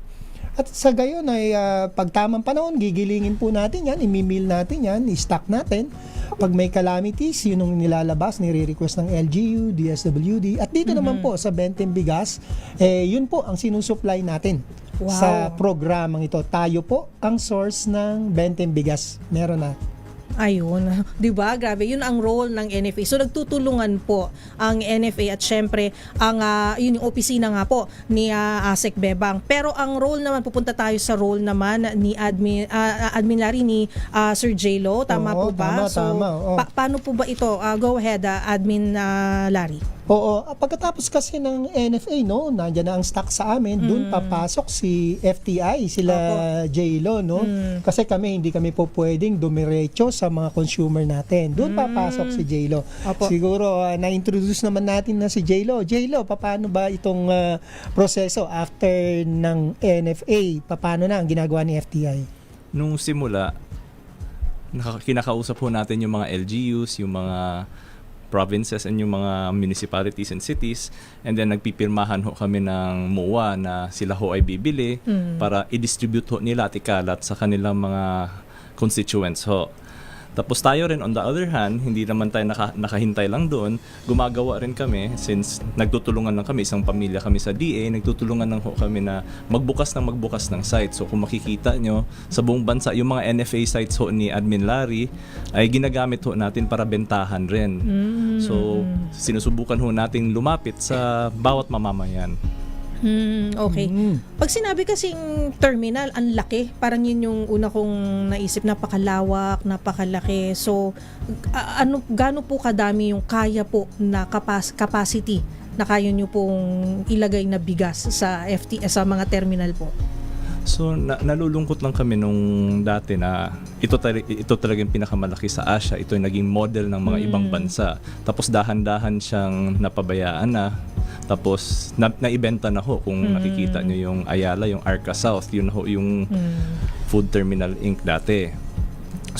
At sa gayon ay pag tamang panahon, gigilingin po natin yan, imimil natin yan, i-stock natin. Pag may calamities, yun yung nilalabas, nire-request ng LGU, DSWD. At dito naman po sa 20 bigas, yun po ang sinusupply natin sa programang ito. Tayo po ang source ng 20 bigas. Meron na. Ayun, 'di ba? Grabe, 'yun ang role ng NFA. So nagtutulungan po ang NFA at syempre ang yun yung opisina nga po ni Asek Bebang. Pero ang role naman, pupunta tayo sa role naman ni Admin Larry, ni Sir J-Lo, tama po ba? Tama. Paano po ba ito? Go ahead, Admin Larry. Oo, pagkatapos kasi ng NFA, no, nandiyan na ang stock sa amin, doon papasok si FTI, sila J-Lo, no? Kasi hindi kami po pwedeng dumiretso sa mga consumer natin. Doon papasok si J-Lo. Siguro na-introduce naman natin na si J-Lo. J-Lo, paano ba itong proseso after ng NFA? Paano na ang ginagawa ni FTI? Nung simula, kinakausap po natin yung mga LGUs, yung mga provinces and yung mga municipalities and cities, and then nagpipirmahan ho kami ng MOA na sila ho ay bibili para i-distribute ho nila at ikalat sa kanilang mga constituents ho. Tapos tayo rin, on the other hand, hindi naman tayo nakahintay lang doon. Gumagawa rin kami, since nagtutulungan lang kami, isang pamilya kami sa DA, nagtutulungan lang ho kami na magbukas ng site. So kung makikita nyo, sa buong bansa, yung mga NFA sites ho ni Admin Larry ay ginagamit ho natin para bentahan rin. So sinusubukan ho nating lumapit sa bawat mamamayan. Okay. Pag sinabi kasing terminal, ang laki. Parang yun yung una kong naisip, napakalawak, napakalaki. So, gaano po kadami yung kaya po na capacity na kaya nyo pong ilagay na bigas sa sa mga terminal po? So nalulungkot lang kami nung dati na ito talaga yung pinakamalaki sa Asia. Ito yung naging model ng mga ibang bansa. Tapos dahan-dahan siyang napabayaan na. Tapos naibenta na ho kung nakikita nyo yung Ayala, yung Arca South, yun ho yung Food Terminal Inc. dati.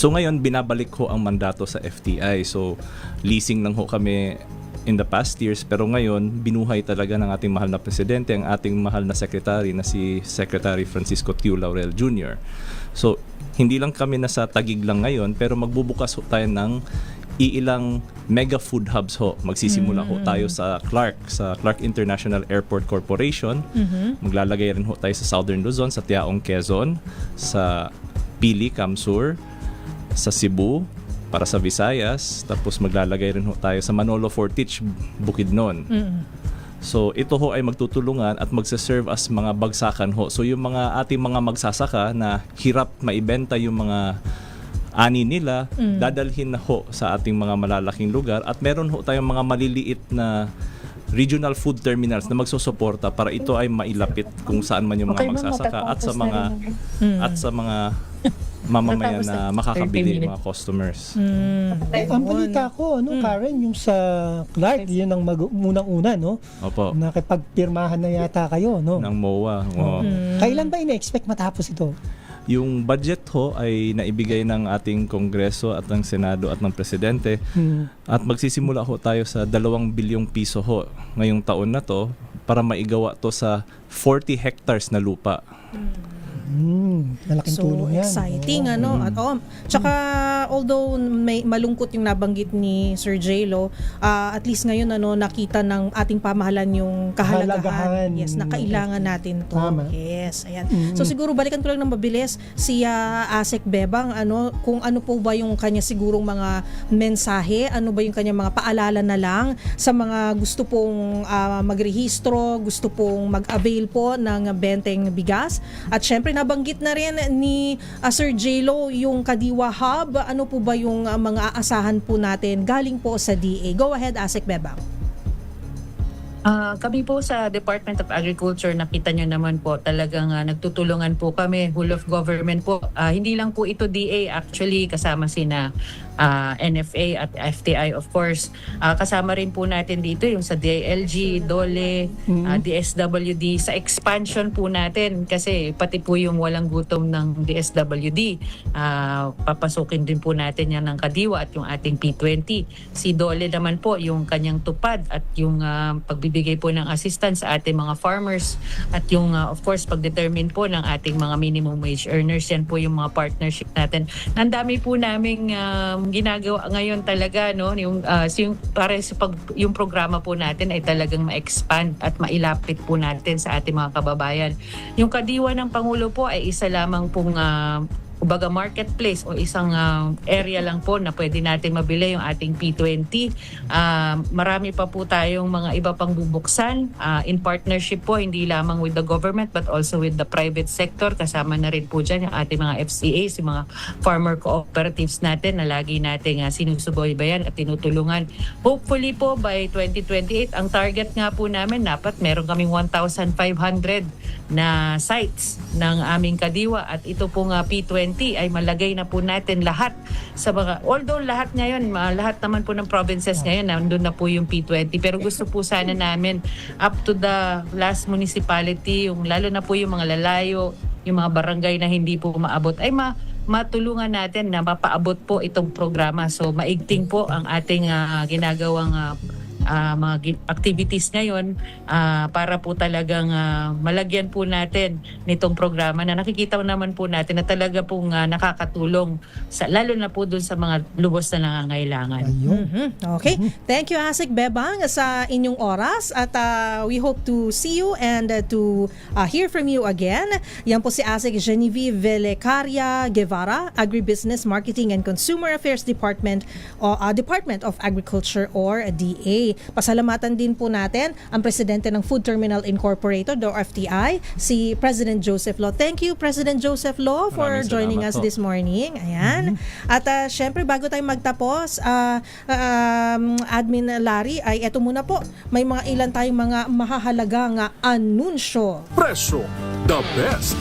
So ngayon binabalik ho ang mandato sa FTI. So leasing lang ho kami in the past years, pero ngayon binuhay talaga ng ating mahal na presidente, ang ating mahal na secretary na si Secretary Francisco Tiu Laurel Jr. So hindi lang kami nasa Taguig lang ngayon, pero magbubukas ho tayo ng iilang mega food hubs ho. Magsisimula ho tayo sa Clark International Airport Corporation. Maglalagay rin ho tayo sa Southern Luzon, sa Tiaong, Quezon, sa Pili, Kamsur, sa Cebu, para sa Visayas. Tapos maglalagay rin ho tayo sa Manolo Fortich, Bukidnon. So ito ho ay magtutulungan at magsaserve as mga bagsakan ho. So yung mga ating mga magsasaka na hirap maibenta yung mga ani nila, dadalhin na ho sa ating mga malalaking lugar, at meron ho tayong mga maliliit na regional food terminals na magsusuporta para ito ay mailapit kung saan man yung mga magsasaka at sa mga mamamayan na makakabili, mga customers. Ang balita ko, Karen, yung sa Clark, yun ang unang-una, no? Opo. Nakipagpirmahan na yata kayo, no? Ng MOA. Kailan ba ina-expect matapos ito? Yung budget ho ay naibigay ng ating Kongreso at ng Senado at ng Presidente, at magsisimula ho tayo sa 2 bilyong piso ho ngayong taon na to para maigawa to sa 40 hectares na lupa. Malaking tulong yan. So exciting, Tsaka although may malungkot yung nabanggit ni Sir J-Lo, at least ngayon nakita ng ating pamahalan yung kahalagahan. Yes, na kailangan natin to. Tama. Yes, ayan. So siguro balikan ko lang ng mabilis si Asek Bebang, kung ano po ba yung kanya sigurong mga mensahe, ano ba yung kanya mga paalala na lang sa mga gusto pong magrehistro, gusto pong mag-avail po ng benteng bigas. At syempre nabanggit na rin ni Sir J-Lo yung Kadiwa Hub. Ano po ba yung mga aasahan po natin galing po sa DA? Go ahead, Asek Bebang. Kami po sa Department of Agriculture, nakita nyo naman po, talagang nagtutulungan po kami, whole of government po. Hindi lang po ito DA, actually kasama sina NFA at FTI, of course. Kasama rin po natin dito yung sa DILG, DOLE, DSWD, sa expansion po natin, kasi pati po yung walang gutom ng DSWD, papasukin din po natin yan ng Kadiwa at yung ating P20. Si DOLE naman po, yung kanyang tupad at yung pagbibigay po ng assistance sa ating mga farmers, at yung of course pagdetermine po ng ating mga minimum wage earners. Yan po yung mga partnership natin. Ang dami po naming ginagawa ngayon talaga, yung para sa yung programa po natin ay talagang ma-expand at mailapit po natin sa ating mga kababayan. Yung Kadiwa ng Pangulo po ay isa lamang pong kumbaga marketplace o isang area lang po na pwede natin mabili yung ating P20. Marami pa po tayong mga iba pang bubuksan in partnership po, hindi lamang with the government but also with the private sector. Kasama na rin po dyan yung ating mga FCAs, yung mga farmer cooperatives natin na lagi nating sinusubaybayan at tinutulungan. Hopefully po by 2028, ang target nga po namin, dapat meron kaming 1,500 na sites ng aming Kadiwa, at ito pong P20 ay malagay na po natin lahat sa mga, although lahat ngayon, lahat naman po ng provinces ngayon nandun na po yung P20, pero gusto po sana namin up to the last municipality, yung lalo na po yung mga lalayo, yung mga barangay na hindi po maabot, ay matulungan natin na mapaabot po itong programa. So maigting po ang ating ginagawang mga activities ngayon para po talagang malagyan po natin nitong programa na nakikita naman po natin na talaga pong nakakatulong lalo na po dun sa mga lubos na nangangailangan. Okay. Thank you, Asek Bebang, sa inyong oras, at we hope to see you and to hear from you again. Yan po si Asek Genevieve Velecaria Guevara, Agribusiness, Marketing and Consumer Affairs Department of Agriculture or DA. pasalamatan din po natin ang presidente ng Food Terminal Incorporated o FTI, si President Joseph Lo. Thank you, President Joseph Lo, for Maraming joining salamat us po. this morning. Ayan. At syempre, bago tayo magtapos, Admin Larry, ay eto muna po, may mga ilan tayong mga mahahalagang anunsyo. Presyo, the best.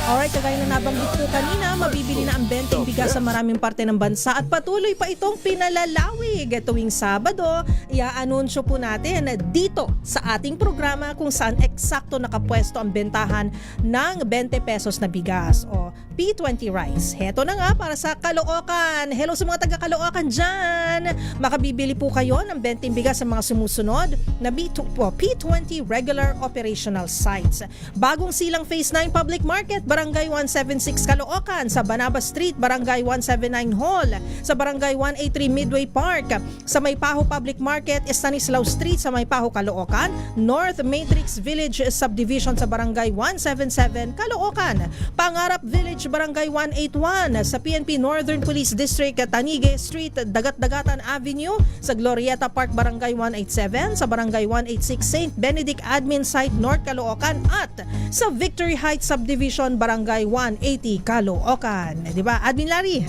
Alright, kagaya na nabanggit ko kanina, mabibili na ang benteng bigas sa maraming parte ng bansa at patuloy pa itong pinalalawig. Tuwing Sabado, i-anunsyo po natin dito sa ating programa kung saan eksakto nakapwesto ang bentahan ng 20 pesos na bigas o P20 rice. Heto na nga para sa Caloocan. Hello sa mga taga Caloocan dyan. Makabibili po kayo ng benteng bigas sa mga sumusunod na P20 regular operational sites. Bagong Silang Phase 9 Public Market, Barangay 176 Caloocan, sa Banaba Street, Barangay 179 Hall, sa Barangay 183 Midway Park, sa Maypaho Public Market, Estanislao Street sa Maypaho, Caloocan, North Matrix Village Subdivision sa Barangay 177 Caloocan, Pangarap Village Barangay 181 sa PNP Northern Police District, Tanige Street, Dagat-Dagatan Avenue, sa Glorieta Park Barangay 187, sa Barangay 186 St. Benedict Admin Site North Caloocan, at sa Victory Heights Subdivision Barangay 180 Caloocan. Di ba, Admin Larry?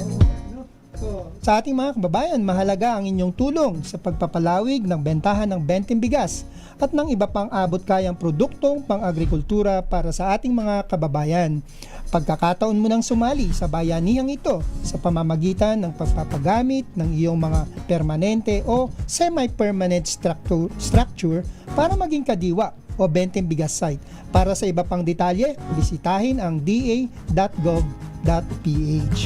Sa ating mga kababayan, mahalaga ang inyong tulong sa pagpapalawig ng bentahan ng benteng bigas at ng iba pang abot kayang produktong pang-agrikultura para sa ating mga kababayan. Pagkakataon mo nang sumali sa bayanihang ito sa pamamagitan ng pagpapagamit ng iyong mga permanente o semi-permanent structure para maging kadiwa o benteng bigas site. Para sa iba pang detalye, bisitahin ang da.gov.ph.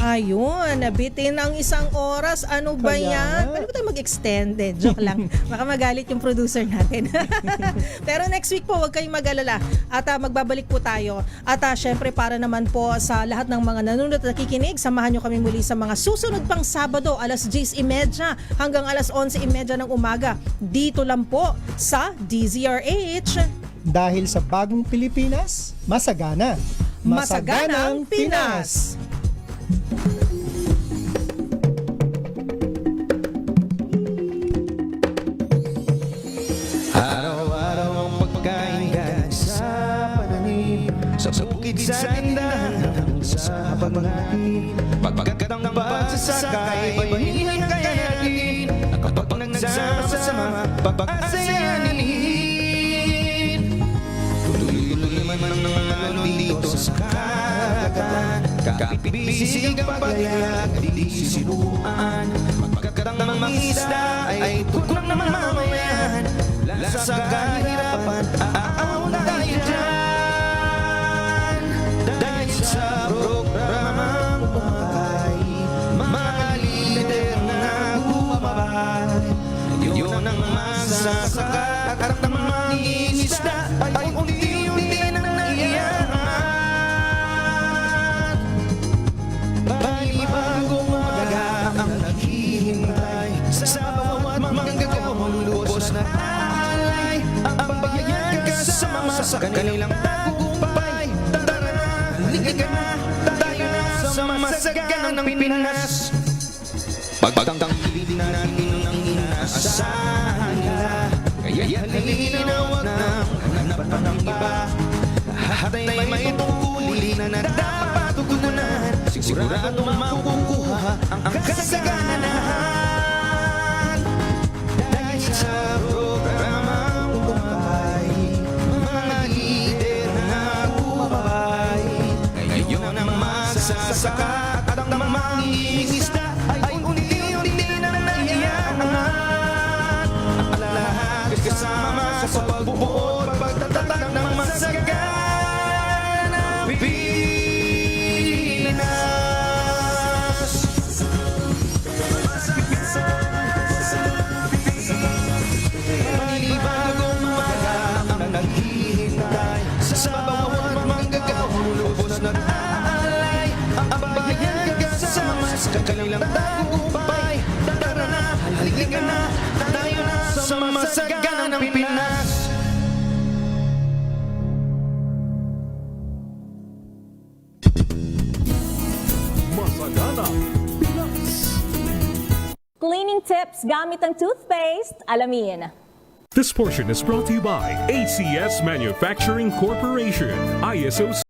Ayun, nabitin ang isang oras. Ano ba yan? Pwede ba tayo mag-extend? Joke lang. Baka magalit yung producer natin. Pero next week po, huwag kayong mag-alala. At magbabalik po tayo. At syempre, para naman po sa lahat ng mga nanonood at nakikinig, samahan nyo kami muli sa mga susunod pang Sabado, alas 10:30 hanggang alas 11:30 ng umaga. Dito lang po sa DZRH. Dahil sa bagong Pilipinas, masagana. Masaganang Pinas! Araw-araw ang pagkain galing sa pananim, sa bukid, sa tindahan, sa pagmangati. Pagkat ang pagsasakay, bayanihan kaya natin, kapag nagsama-sama, pagpasayanin. Tuloy-tuloy man ang alon dito sa karagatan, kapibisig ang paglayag, di sinuan. Pagkat ang mga isda ay tugon ng mamamayan, sa kahirapan, aaw na tayo dyan. Dahil sa programang buhay, mga lider na bumabay, yun ang magsasaka at ang mga isda ay unti-unti nang naiyangat. Panibagong umaga ang naghihintay sa bawat manggagawang lubos na ang bayan kasama sa kanilang tagumpay. Tara na, halika na, tayo na sa masaganang Pinas. Pagtangkilin natin ang inaasahan nila, kaya halina, wag nang hanapan ng iba. Lahat ay may tungkulin na dapat tugunan, sigurado makukuha ang kasaganahan. Dahil sa programang buhay, mga lider na bumabay, ngayon ang magsasaka at ang mangingisda ay unti-unti na naiyangat. Ang lahat kasama sa pagbubuo at pagtatatag ng masaganang Pilipinas. Panibagong umaga ang naghihintay sa bawat manggagawang lubos na alay. Ang bayan kasama sa kanilang tagumpay. Tara na, halika na, tayo na sa masaganang Pinas. Masagana Pinas. Cleaning cleaning tips gamit ang toothpaste. Alamin. This portion is brought to you by ACS Manufacturing Corporation, ISO